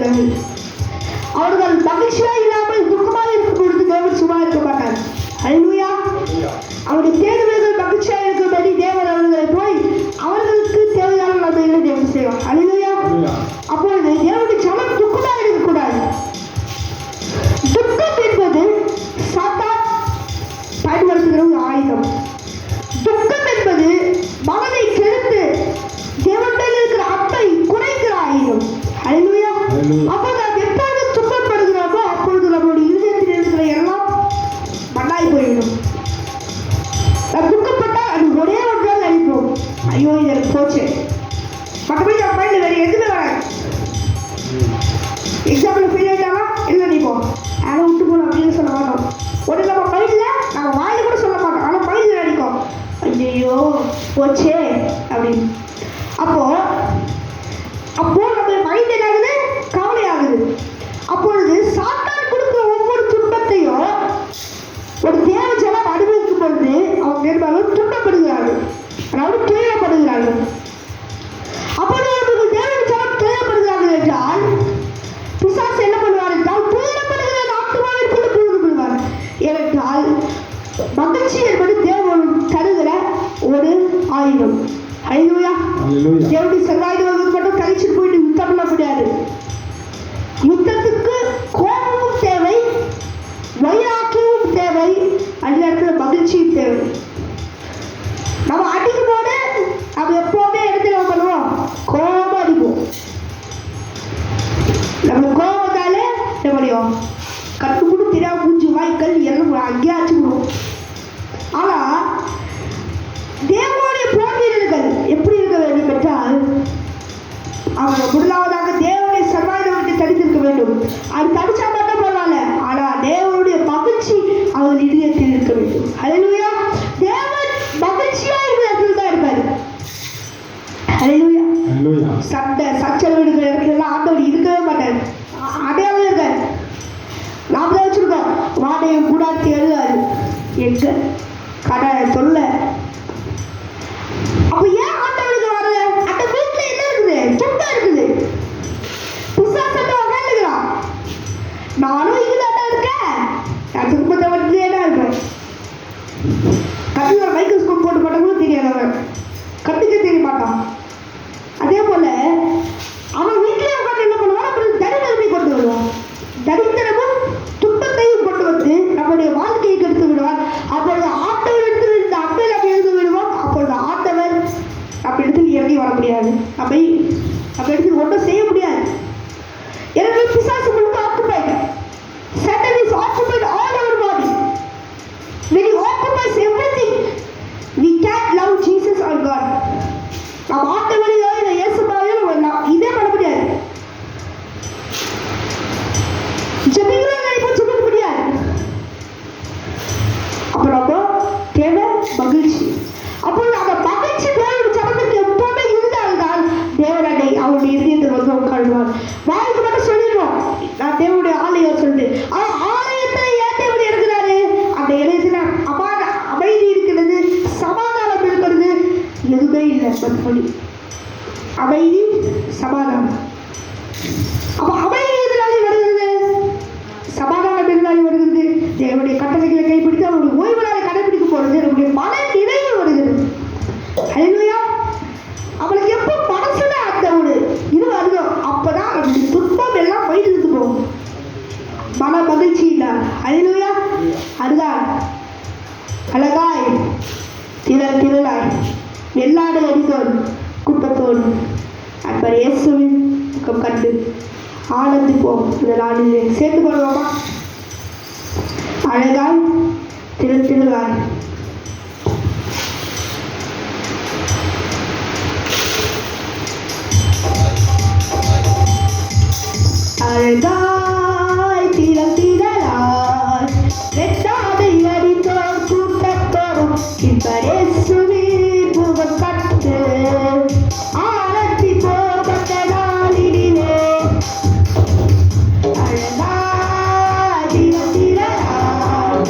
Speaker 3: இருக்கிறார்கள். அவர்கள் மகிழ்ச்சியா இல்லாமல் துக்கமாக இருக்கும் பொழுது தேவன் சும்மா இருக்க மாட்டார். அல்லேலூயா. அவருடைய தேடுவர்கள் மகிழ்ச்சியா இருக்கும்படி தேவன் அவர்களை போய் அவர்களுக்கு தேவையான நன்மைகளை தேவன் செய்வார். அல்லேலூயா. அப்பொழுது தேவனுடைய ஜனம் துக்கமாக இருக்கக்கூடாது. துக்கம் என்பது சாத்தான் பயன்படுத்துகிற ஒரு ஆயுதம். துக்கம் என்பது மனதை கெடுத்து தேவனில் இருக்கிற அன்பை குறைக்கிற ஆயுதம். அல்லேலூயா. அப்போ நாம் எப்பொழுது துக்கப்படுகிறோமோ அப்பொழுது நம்முடைய இருதயத்தில் இருக்கிற எல்லாம் மண்ணாய் போயிடும். நாம் துக்கப்பட்டால் அது ஒரே ஒன்றால் நினைப்போம், ஐயோ இது எனக்கு போச்சு. மற்றபடி நம்ம மைண்டில் வேறு எதுவுமே வராது. எக்ஸாம்பிள் ஃபெயில் ஆகிட்டாலும் இல்லை நினைப்போம், யாரும் விட்டு போகணும் அப்படின்னு சொல்ல மாட்டோம். ஒரு நம்ம மைண்டில் நம்ம வாயில் கூட சொல்ல மாட்டோம், ஆனால் மைண்டில் நினைக்கும், ஐயோ போச்சே அப்படின்னு. அப்போ நம்ம மைண்ட் என்னாகுது, கவலை ஆகுது. அப்பொழுது சாத்தான் கொடுக்குற ஒவ்வொரு துன்பத்தையும் ஒரு தேவ ஜனம் அனுபவிக்கும் பொழுது அவங்க என்பவர்கள் துன்பப்படுகிறார்கள், அதாவது துயரப்படுகிறார்கள். அப்பொழுது அவர்கள் தேவ ஜனம் துயரப்படுகிறார்கள் என்றால் பிசாசு என்ன பண்ணுவார் என்றால் துயரப்படுகிற ஆத்துமாவிற்குள் புகுந்து கொள்வார். ஏனென்றால் மகிழ்ச்சி என்பது தேவன் தருகிற ஒரு ஆயுதம். அல்லேலூயா. தேவனுடைய சர்வாயுதம் மட்டும் கழிச்சுட்டு போயிட்டு யுத்தம் பண்ண முடியாது. யுத்தத்துக்கு கோபமும் தேவை, வைராக்கியமும் தேவை, அந்த இடத்துல மகிழ்ச்சியும் தேவை. நம்ம அடிக்கும் போது நம்ம எப்பவுமே இடத்துல பண்ணுவோம், கோபம் அடிப்போம். நம்ம கோபத்தாலே என்ன முடியும், கட்டுக்கூட தெரியாம மூச்சு வாய்க்கல் எல்லாம் அங்கேயே அடிச்சுக்கணும். ஆனா தேவனுடைய போர் வீரர்கள் எப்படி இருக்க வேண்டும் என்றால் அவங்க முதலாவதாக தேவனுடைய சர்வாயுதத்தை தடுத்திருக்க வேண்டும். அது தடிச்சா மட்டும் பரவாயில்ல, ஆனா தேவனுடைய மகிழ்ச்சி அவர் இதயத்தில் இருக்க வேண்டும். அல்லேலூயா. தேவன் மகிழ்ச்சியா இருக்கிற இடத்துல தான் இருப்பாரு. அல்லேலூயா. சண்டை சச்சரவு இருக்கிற இடத்துல ஆண்டவர் இருக்கவே மாட்டார். அடையாளம் இருக்காரு. நாம தான் வச்சிருக்கோம் வாடகை கூடாத்தி எழுதாரு எங்க கடை சொல்ல. அப்ப ஏன் ஆண்டவருக்கு வரல? அந்த வீட்டுல என்ன இருக்குது, துக்கம் இருக்குது. பிசாசு உட்காந்துக்கிறான். நானும் இங்கதாட்டா இருக்கேன், நான் துன்பத்தை வந்துட்டேனா இருப்பேன். கட்டில மைக்ரோஸ்கோப் போட்டு போட்ட கூட தெரியாது, அவன் கட்டுக்க தெரிய மாட்டான். அதே போல அவன் வீட்டிலே உட்காந்து என்ன பண்ணுவான், அப்புறம் தரித்திரத்தை கொண்டு வருவான். தரித்திரமும் துன்பத்தையும் கொண்டு வந்து நம்முடைய வாழ்க்கையை கெடுத்து விடுவார். அப்பொழுது ஆண்டவர் இடத்தில் இந்த அன்பை நம்ம எழுந்து விடுவோம். அப்பொழுது ஆண்டவர் நம்ம இடத்தில் இறங்கி வர முடியாது, நம்ம இடத்தில் ஒன்றும் செய்ய முடியாது. எனவே பிசாசு முழுக்க occupied. Satan is occupied all our body. When he occupies everything, we can't love Jesus or God. நாம் ஆண்டவரையோ இல்லை இயேசுவையோ இதே பண்ண முடியாது. ஜெபிக்கிறோம் நினைப்போம், ஜெபிக்க முடியாது. அப்புறம் தேவை மகிழ்ச்சி. அப்பொழுது அந்த மகிழ்ச்சி தேவனுடைய ஜனத்துக்கு எப்பவுமே இருந்தால்தான் தேவனை அவருடைய இதயத்தில் வந்து உட்காருவார். வாழ்க்கை மட்டும் சொல்லிடுவோம், நான் தேவனுடைய ஆலயம் சொல்லிட்டு, ஆனா ஆலயத்துல ஏன் தேவன் இருக்கிறாரு? அந்த இளையத்துல அமைதி இருக்கிறது, சமாதானம் இருக்கிறது, எதுவுமே இல்லை. சொல்லி அமைதி சமாதானம். அப்ப அமைதி எதிராளி வருகிறது, சமாதானம் எதிராளி வருகிறது. தேவனுடைய கட்டளைகளை கைப்பிடித்து அவருடைய ஓய்வு நாளை கடைபிடிக்கும் பொழுது நம்முடைய மன நிறைவு வருகிறது. அல்லேலூயா. அவளுக்கு எப்போ மனசுல அந்த ஒரு இது வருதோ அப்பதான் நம்முடைய துன்பம் எல்லாம் போயிட்டு போகும், மன மகிழ்ச்சி இல்லை. அல்லேலூயா. அதுதான் அழகாய் திரளாய் வெள்ளாடு அடித்தோன் கூட்டத்தோடு அன்பர் இயேசுவின் முகம் கண்டு ஆனந்திப்போம். இந்த நாளிலே சேர்த்து கொள்வோமா? அழகாய் திரளாய் அழகாய் திரளாய் வெட்டாதை அடித்தோர் கூட்டத்தோறும் அன்பர் இயேசுவின் முகம் கண்டு ஆனந்தி போகத்த நாளினிலே அழகாய் திரளாய்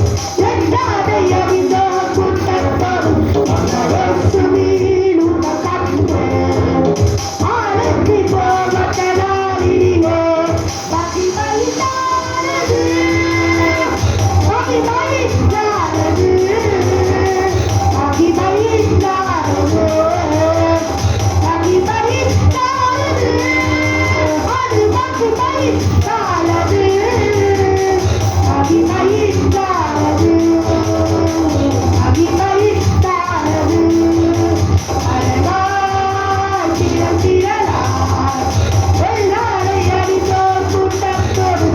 Speaker 3: வெட்டாதை அடித்தோர் கூட்டத்தோறும் அன்பர் இயேசுவின் முகம் கண்டு ஆனந்தி போகத்த நாளினிலே மகிமையிட்டாரது மகிமையிட்டாரது மகிமையிட்டாரது அழகா சிரம் சிரலா எல்லாரை அடித்தோர் கூட்டத்தோடு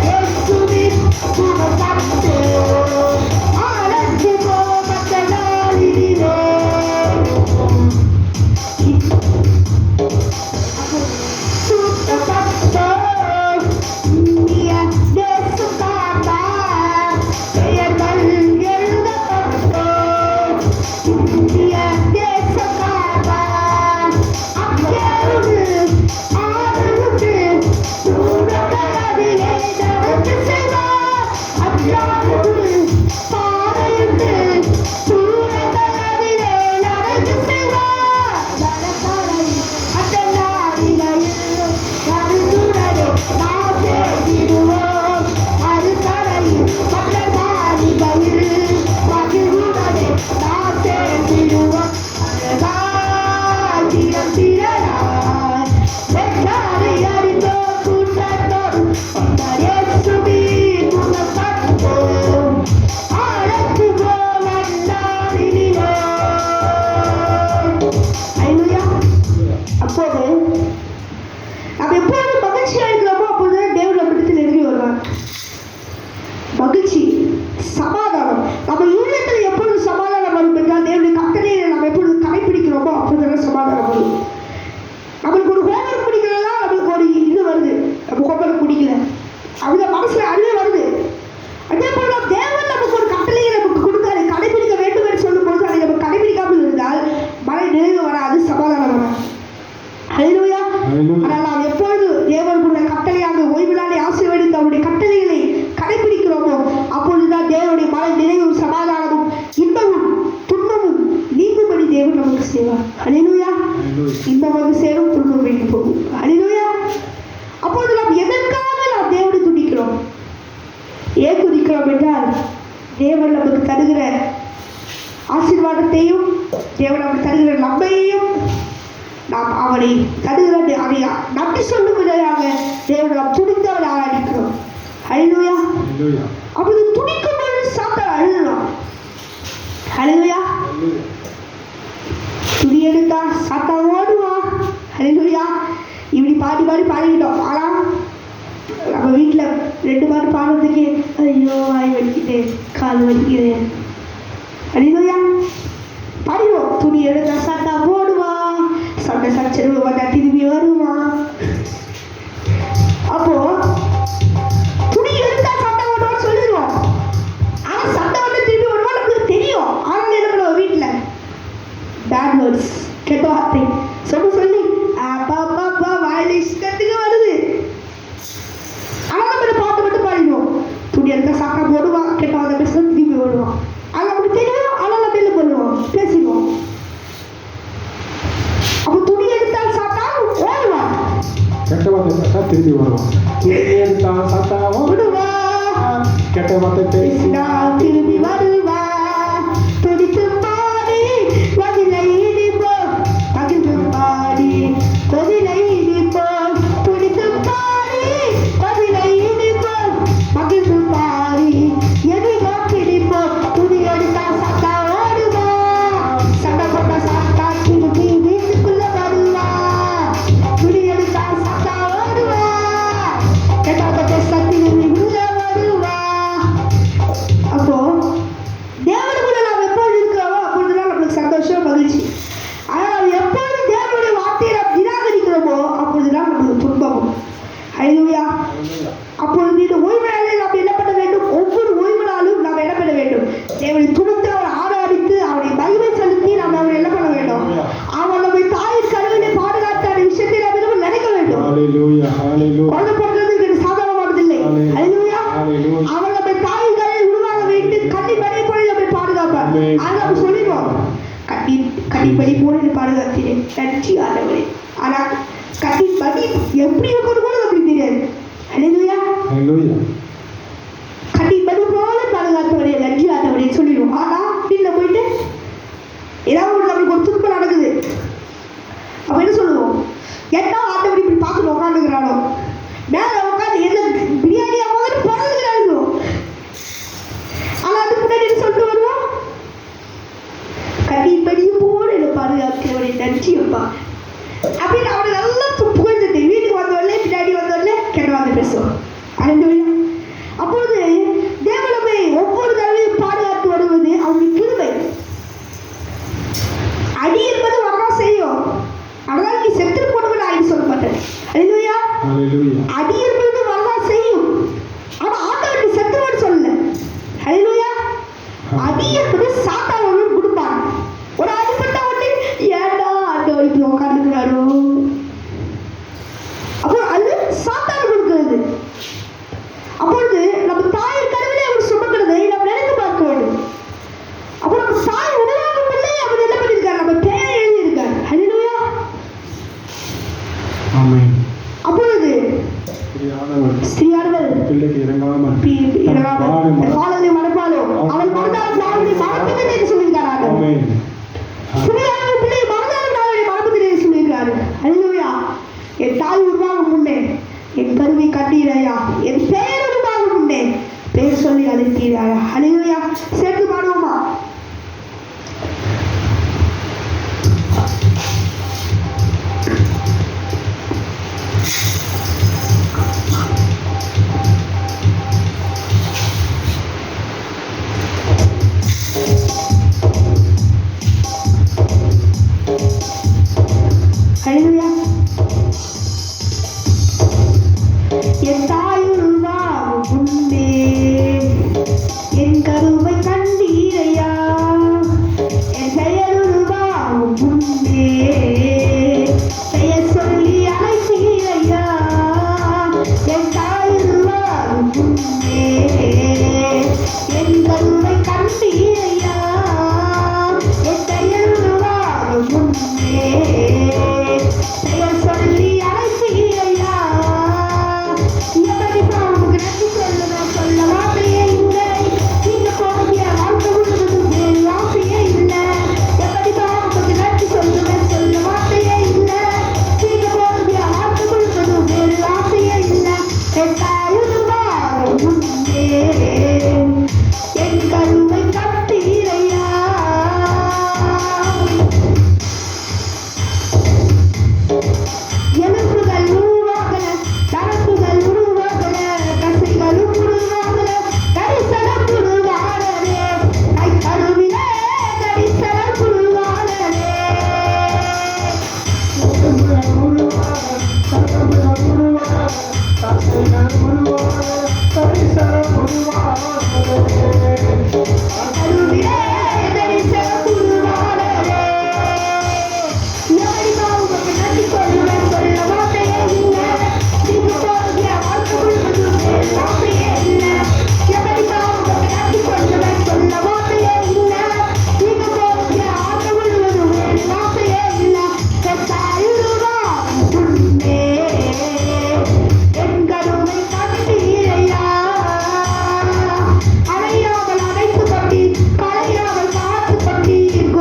Speaker 3: இயேசுவின் குணப்பட்டு ஆனந்து போகத்த நாளிலே மகிழ்ச்சி சமாதானம் நம்ம உள்ளத்தில் எப்பொழுது சமாதானம் வரும் என்றால் தேவனுடைய கட்டளையை நம்ம எப்பொழுது கடைபிடிக்கிறோமோ அப்பொழுது சமாதானம் வரும். நம்மளுக்கு ஒரு ஹோம்ஒர்க் பிடிக்கிறதா நம்மளுக்கு ஒரு இது வருது, நம்ம ஹோம்ஒர்க் பிடிக்கல அவங்க மனசுல அறிவே வருது. அதே போல தேவன் நமக்கு ஒரு கட்டளையை நமக்கு கொடுத்தாரு, கடைபிடிக்க வேண்டும் என்று சொல்லும் போது அதை நம்ம கடைபிடிக்காமல் இருந்தால் மழை நிறைவு வராது, சமாதானம் வராது. ஹல்லேலூயா. ஆனால் நாம் எப்பொழுது தேவனுடைய கட்டளையாக ஓய்வு நாளை ஆசீர்வதித்து அவருடைய கட்டளைகளை கடைபிடிக்கிறோமோ அப்பொழுதுதான் தேவனுடைய மழை நிறைவும் சமாதானமும் இன்பமும் துன்பமும் நீங்கும்படி தேவன் நமக்கு செய்வார். ஹல்லேலூயா. இன்பம் வந்து சேரும், துன்பம் வெளியே போகும். ஹல்லேலூயா. அப்பொழுது நாம் எதற்காக நாம் தேவனை துதிக்கிறோம்? ஏன் துதிக்கிறோம் என்றால் தேவன் நமக்கு தருகிற ஆசீர்வாதத்தையும் தேவன் நமக்கு தருகிற நன்மையையும் நாம் அவனை தருகிற அதை நன்றி சொல்லும் விதையாக தேவன் நாம் துணித்து அவனை ஆராதிக்கிறோம். ஹல்லேலூயா. அப்படி துணிக்கும் பொழுது சாத்தான் அழுகிறான். ஹல்லேலூயா. துணி எடுத்தா சாத்தான் ஓடுவான். ஹல்லேலூயா. இப்படி பாடி பாடிக்கிட்டோம். ஆனால் நம்ம வீட்டில் 2 பாட்டு பாடுறதுக்கு ஐயோ வாய் வலிக்குது, கால் வலிக்குது. ஹல்லேலூயா. பாடிடுவோம். துணி எடுத்தா சாத்தான் ஓடுவான், சண்டை சச்சரவு வந்தா திரும்பி வருவான். அப்போ துணி எடுத்தா சண்டை ஓடுவான்னு சொல்லிடுவோம். ஆனால் சண்டை வந்து திரும்பி ஓடுவான் நமக்கு தெரியும். ஆனால் என்ன பண்ணுவோம் வீட்டில் பேட் வேர்ட்ஸ், கெட்ட வார்த்தை சொல்லி அப்பா அப்பா அப்பா வாயில இஷ்டத்துக்கு வருது. ஆனால் நம்ம பாட்டு மட்டும் பாடிடுவோம். துணி எடுத்தா சாப்பிட்டா போடுவான், கெட்ட வார்த்தை பேசுனா திரும்பி ஓடுவான். அது நமக்கு தெரியும். ஆனால் நம்ம என்ன பண்ணுவோம்? பேசிடுவோம். அப்போ துணி எடுத்தால் சாப்பிட்டால் ஓடுவான்,
Speaker 1: கெட்ட வார்த்தை பேசா திரும்பி வருவான். துணி எடுத்தால் சாத்தா
Speaker 3: ஓடுவா,
Speaker 1: கெட்ட வார்த்தை பேசினா
Speaker 3: திரும்பி வருவா. துடித்து பாடி பதிலை இடிப்போம், மகிழ்ந்து பாடி பதிலை இடிப்போம். துடித்து பாடி பதிலை இடிப்போம், மகிழ்ந்து பாடி எதிரோ பிடிப்போம். துணி எடுத்தா சாத்தா ஓடுவா, சண்டை போட்ட சாத்தா திரும்பி வீட்டுக்குள்ள வருவா. துணி எடுத்தா சாத்தா ஓடுவா, கெட்டாத பேச திரும்பி உள்ள வருவா. அப்போ தேவனுக்குள்ள நாம் எப்பொழுது இருக்கிறோமோ அப்பொழுதுதான் நம்மளுக்கு சந்தோஷம், மகிழ்ச்சி. ஆனால் நாம் எப்பொழுது தேவனுடைய வார்த்தையை நாம் நிராகரிக்கிறோமோ அப்பொழுதுதான் நம்மளுக்கு துன்பமும். ஹல்லேலூயா. அப்பொழுது இந்த ஓய்வு நாளில் நாம் என்ன பண்ண வேண்டும்? ஒவ்வொரு ஓய்வு நாளும் நாம் என்ன பண்ண வேண்டும்? தேவனை துணித்து அவரை ஆராதித்து அவனை மகிமை செலுத்தி நாம் அவரை என்ன பண்ண வேண்டும்? அவன் நம்மை தாயின் கருவிலே பாதுகாத்த அந்த விஷயத்தை நாம் என்ன நினைக்க வேண்டும்.
Speaker 1: ஹல்லேலூயா. ஹல்லேலூயா.
Speaker 3: குழந்தை பிறந்தது சாதாரணமானதில்லை. ஹல்லேலூயா. அவன் நம்மை தாயின் கருவில் உருவாக வைத்து கண்ணி படி போல நம்மை பாதுகாப்பார். அதை நம்ம சொல்லிடுவோம். கண்ணிப்படி போல பாதுகாக்கிறேன், நன்றி ஆண்டவரே. ஆனால் கண்ணிப்படி எப்படி இருக்கணும் கூட நம்மளுக்கு தெரியாது. ஹல்லேலூயா.
Speaker 1: ஹல்லேலூயா.
Speaker 3: கண்ணிப்படி போல பாதுகாத்தவரே, நன்றி ஆண்டவரே சொல்லிடுவோம். ஆனால் வீட்டில் போயிட்டு ஏதாவது ஒரு நம்மளுக்கு ஒரு துன்பம் நடக்குது, அப்போ என்ன சொல்லுவோம்? என்ன ஆண்டவர் இப்படி பார்த்துட்டு உட்காந்துக்கிறானோ, மேலே பேசுவோம். அல்லேலூயா. அப்பொழுது தேவன் நம்மை ஒவ்வொரு தடவையும் பாதுகாத்து வருவது அவருடைய கிருபை. அடி என்பது வரதான் செய்யும். அதனால நீ செத்து போடுவது ஆயின்னு சொல்ல மாட்டேன். அல்லேலூயா. அடி என்பது வரதான் செய்யும். ஆனா ஆண்டவர் நீ செத்துவன்னு சொல்லல. அல்லேலூயா. அடி என்பது சாத்தான் ஒன்று கொடுப்பான். ஒரு அடிப்பட்ட ஒன்று ஏண்டா ஆண்டவர் இப்படி உட்காந்துக்கிறாரோ, அப்போ அது சாத்தான் கொடுக்கிறது. அப்பொழுது நம்ம தாயின் கருவிலே அவர் சுமக்கிறதை நாம் நினைத்து பார்க்க வேண்டும். அப்போ நம்ம தாய் உணவாகும் பிள்ளை அவர் என்ன பண்ணியிருக்காரு, நம்ம பேரை எழுதியிருக்காரு. அல்லேலூயா. அப்பொழுது ஸ்திரீயானவள்
Speaker 1: பிள்ளைக்கு இறங்காமல்
Speaker 3: பாலனை மறப்பாளோ அவள் மறந்தாலும் நாளுடைய மறப்பதில்லை என்று சொல்லியிருக்காரு. ஸ்திரீயானவள் பிள்ளையை மறந்தாலும் நாளுடைய மறப்பதில்லை என்று சொல்லியிருக்காரு. அல்லேலூயா. என் தாய் உருவாகும் முன்னே என் கருவை கட்டீரையா, என் பெயர் உருவாகும் முன்னே பெயர் சொல்லி அழைத்தீராயா. அல்லேலூயா. சேர்த்து பாடுவோமா? அல்லேலூயா. என் தாய் உருவாகும் முன்னே என் கருவை கண்டீரையா, என் பெயர் உருவாகும் முன்னே பெயர் சொல்லி அழைத்தீரையா. என் தாய் உருவாகும் முன்னே என் கருவை கண்டீரையா, என் பெயர் உருவாகும் முன்னே பெயர் சொல்லி அழைத்தீரையா. எப்படி உனக்கு நன்றி சொல்லுவேன், சொல்ல வார்த்தையே இல்லை. நீங்க போகிய வாழ்க்கை முழுவதும் வேறு வார்த்தையே இல்லை. எப்படி உனக்கு நன்றி சொல்லுவேன், சொல்ல வார்த்தையே இல்லை. நீங்க போகிய வாழ்க்கை முழுவதும் வேறு வார்த்தையே இல்லை. என் தாயுருவாகும் முன்னே என் கருவை கட்டீரையா. எலும்புகள் உருவாகல, தரப்புகள் உருவாகல, கசைகளும் உருவாகல, கரிசனம் உருவாகலே. கருவிலே கரிசனம் உருவாகலே. கருவிலே கரிசனம் உருவாகலே. எப்படி உனக்கு நன்றி சொல்லுவேன், சொல்ல வார்த்தையே இல்லை. நீங்க போகிய வாழ்க்கை முழுவதும் வேறு வார்த்தையே இல்லை. எப்படி உனக்கு நன்றி சொல்லுவேன், சொல்ல வார்த்தையே இல்லை. நீங்க போகிய வாழ்க்கை முழுவதும் வேறு வார்த்தையே இல்லை. என் தாயுருவாகும் முன்னே என் கருவை கண்டீரையா. அடையாமல் அடைத்து கொண்டீர், களையாமல் காத்து கொண்டீர்,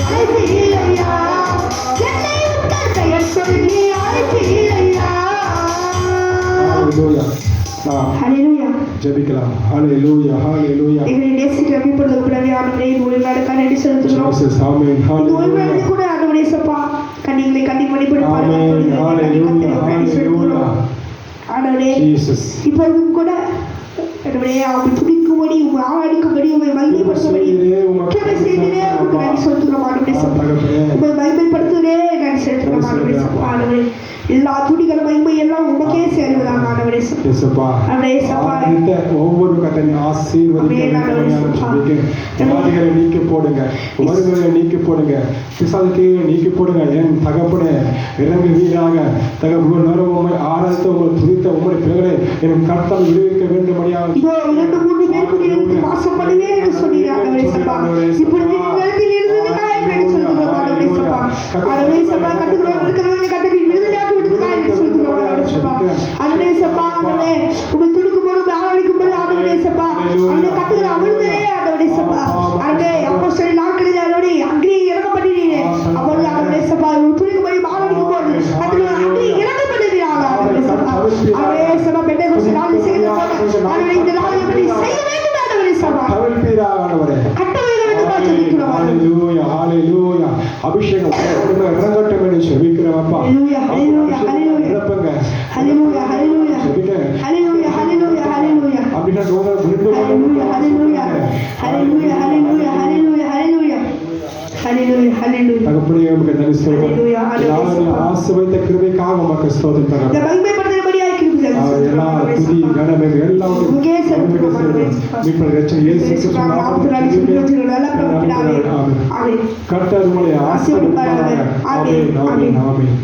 Speaker 3: அழைத்தீரையா என்னை உங்கள் பெயர் சொல்லி அழைத்தீரையா.
Speaker 1: ஹalleluya. நாம்
Speaker 3: ஹalleluya.
Speaker 1: ஜெபிக்கலாம். ஹalleluya ஹalleluya.
Speaker 3: எங்களை நேசிக்கிற இப்பொழுது கூடவே ஆண்டவரே ஓய்வாடுக்காக நன்றி செலுத்துகிறோம்.
Speaker 1: Jesus ஆமென்.
Speaker 3: இந்த
Speaker 1: ஹalleluya.
Speaker 3: ஓய்வாடுக்கு கூட ஆண்டவரே சப்பா கண்ணிகளை கண்ணி மணிப்படி
Speaker 1: ஆமென். ஹalleluya ஹalleluya.
Speaker 3: ஆண்டவரே
Speaker 1: Jesus.
Speaker 3: இப்பொழுதும் கூட ஆண்டவரே அவரை துதிக்கும்படி உம்மை ஆராதிக்கும்படி உம்மை மகிமைப்படுத்தும்படி கிருபை செய்தீரே உமக்கு நன்றி செலுத்துகிறோம் ஆண்டவரே சப்பா. உம்மை மகிமைப்படுத்துகிறே நன்றி செலுத்துகிறோம் ஆண்டவரே சப்பா. ஆண்டவரே எல்லா துதிகள் மகிமை எல்லாம் உமக்கே சேருவதாக ஆண்டவரே சப்பா.
Speaker 1: இயேசுப்பா
Speaker 3: ஆண்டவரே சப்பா.
Speaker 1: ஆதித்த ஒவ்வொரு கத்தனை ஆசீர்வதிக்க வியாதிகளை நீக்கி போடுங்க, வறுமைகளை நீக்கி போடுங்க, பிசாசுக்கு நீக்கி போடுங்க. என் தகப்பனே இறங்கு வீராக தகப்பன் நேரம் உண்மை ஆராய்த்த உங்களை துதித்த உங்களுடைய பிள்ளைகளை என் கர்த்தம் விடுவிக்க வேண்டும்படியாக
Speaker 3: இதோ 2-3 பேருக்கு எடுத்து வாசம் பண்ணுவேன் என்று சொன்னீர் ஆண்டவரே சப்பா. இப்பொழுது நிலத்தில் இருந்ததுக்காக என்று சொல்கிறோம் ஆண்டவரே சப்பா. ஆண்டவரே சப்பா கட்டுகிறோம் இருக்கிறவங்க கட்டளை விடுதலையாக்கி விடுவதற்காக என்று சொல்கிறோம் ஆண்டவரே சப்பா. ஆண்டவரே சப்பா ஆண்டவரே உம்மை துதிக்கும் போது ஆராதிக்கும் போது ஆண்டவரே சப்பா அந்த கட்டுகிற அமிர்தரே ஆண்டவரே சப்பா. ஆண்டவரே அப்போஸ்தலர் நாட்களில் ஆண்டவரே அங்கே இறக்கப்பட்டீரே. அப்பொழுது ஆண்டவரே சப்பா துதிக்கும் போது ஆராதிக்கும் போது அதில் அங்கே இறக்கப்பட்டீராக ஆண்டவரே சப்பா. ஆண்டவரே சப்பா பெண்டேகோஸ்து நாளில் செய்த ஆண்டவரே இந்த நாளில் எப்படி செய்ய வேண்டும் ஆண்டவரே சப்பா.
Speaker 1: தவிர்ப்பீராகவரே
Speaker 3: கட்டளை வேண்டும் ஜெபிக்கிறோம்
Speaker 1: ஹalleluya ஹalleluya. அபிஷேகம் இறங்கட்டும் என்று ஜெபிக்கிறோம் அப்பா.
Speaker 3: ஹalleluya ஹalleluya ஹalleluya
Speaker 1: நிரப்புங்க.
Speaker 3: ஹalleluya ஹalleluya
Speaker 1: ஜெபிக்க
Speaker 3: ஹalleluya ஹalleluya ஹalleluya
Speaker 1: அப்படினா ரோக விருது
Speaker 3: ஹalleluya ஹalleluya ஹalleluya ஹalleluya ஹalleluya ஹalleluya ஹalleluya ஹalleluya.
Speaker 1: தகப்பனே உமக்கு நன்றி சொல்றோம்.
Speaker 3: ஹalleluya ஹalleluya.
Speaker 1: ஆசீர்வதித்த கிருபைக்காக உமக்கு ஸ்தோத்திரம்
Speaker 3: இந்த
Speaker 1: தரேன்.
Speaker 3: மகிமைப்படுத்தும்படியாக கிருபை
Speaker 1: எல்லா துதி கனமே எல்லாம்
Speaker 3: உமக்கே செலுத்துகிறோம் ஆண்டவரே.
Speaker 1: மீட்பர் ரட்சகர் இயேசு கிறிஸ்துவின் நாமத்தில்
Speaker 3: ஆமென்.
Speaker 1: கர்த்தர் உங்களை ஆசீர்வதிப்பாராக. ஆமென் ஆமென் ஆமென்.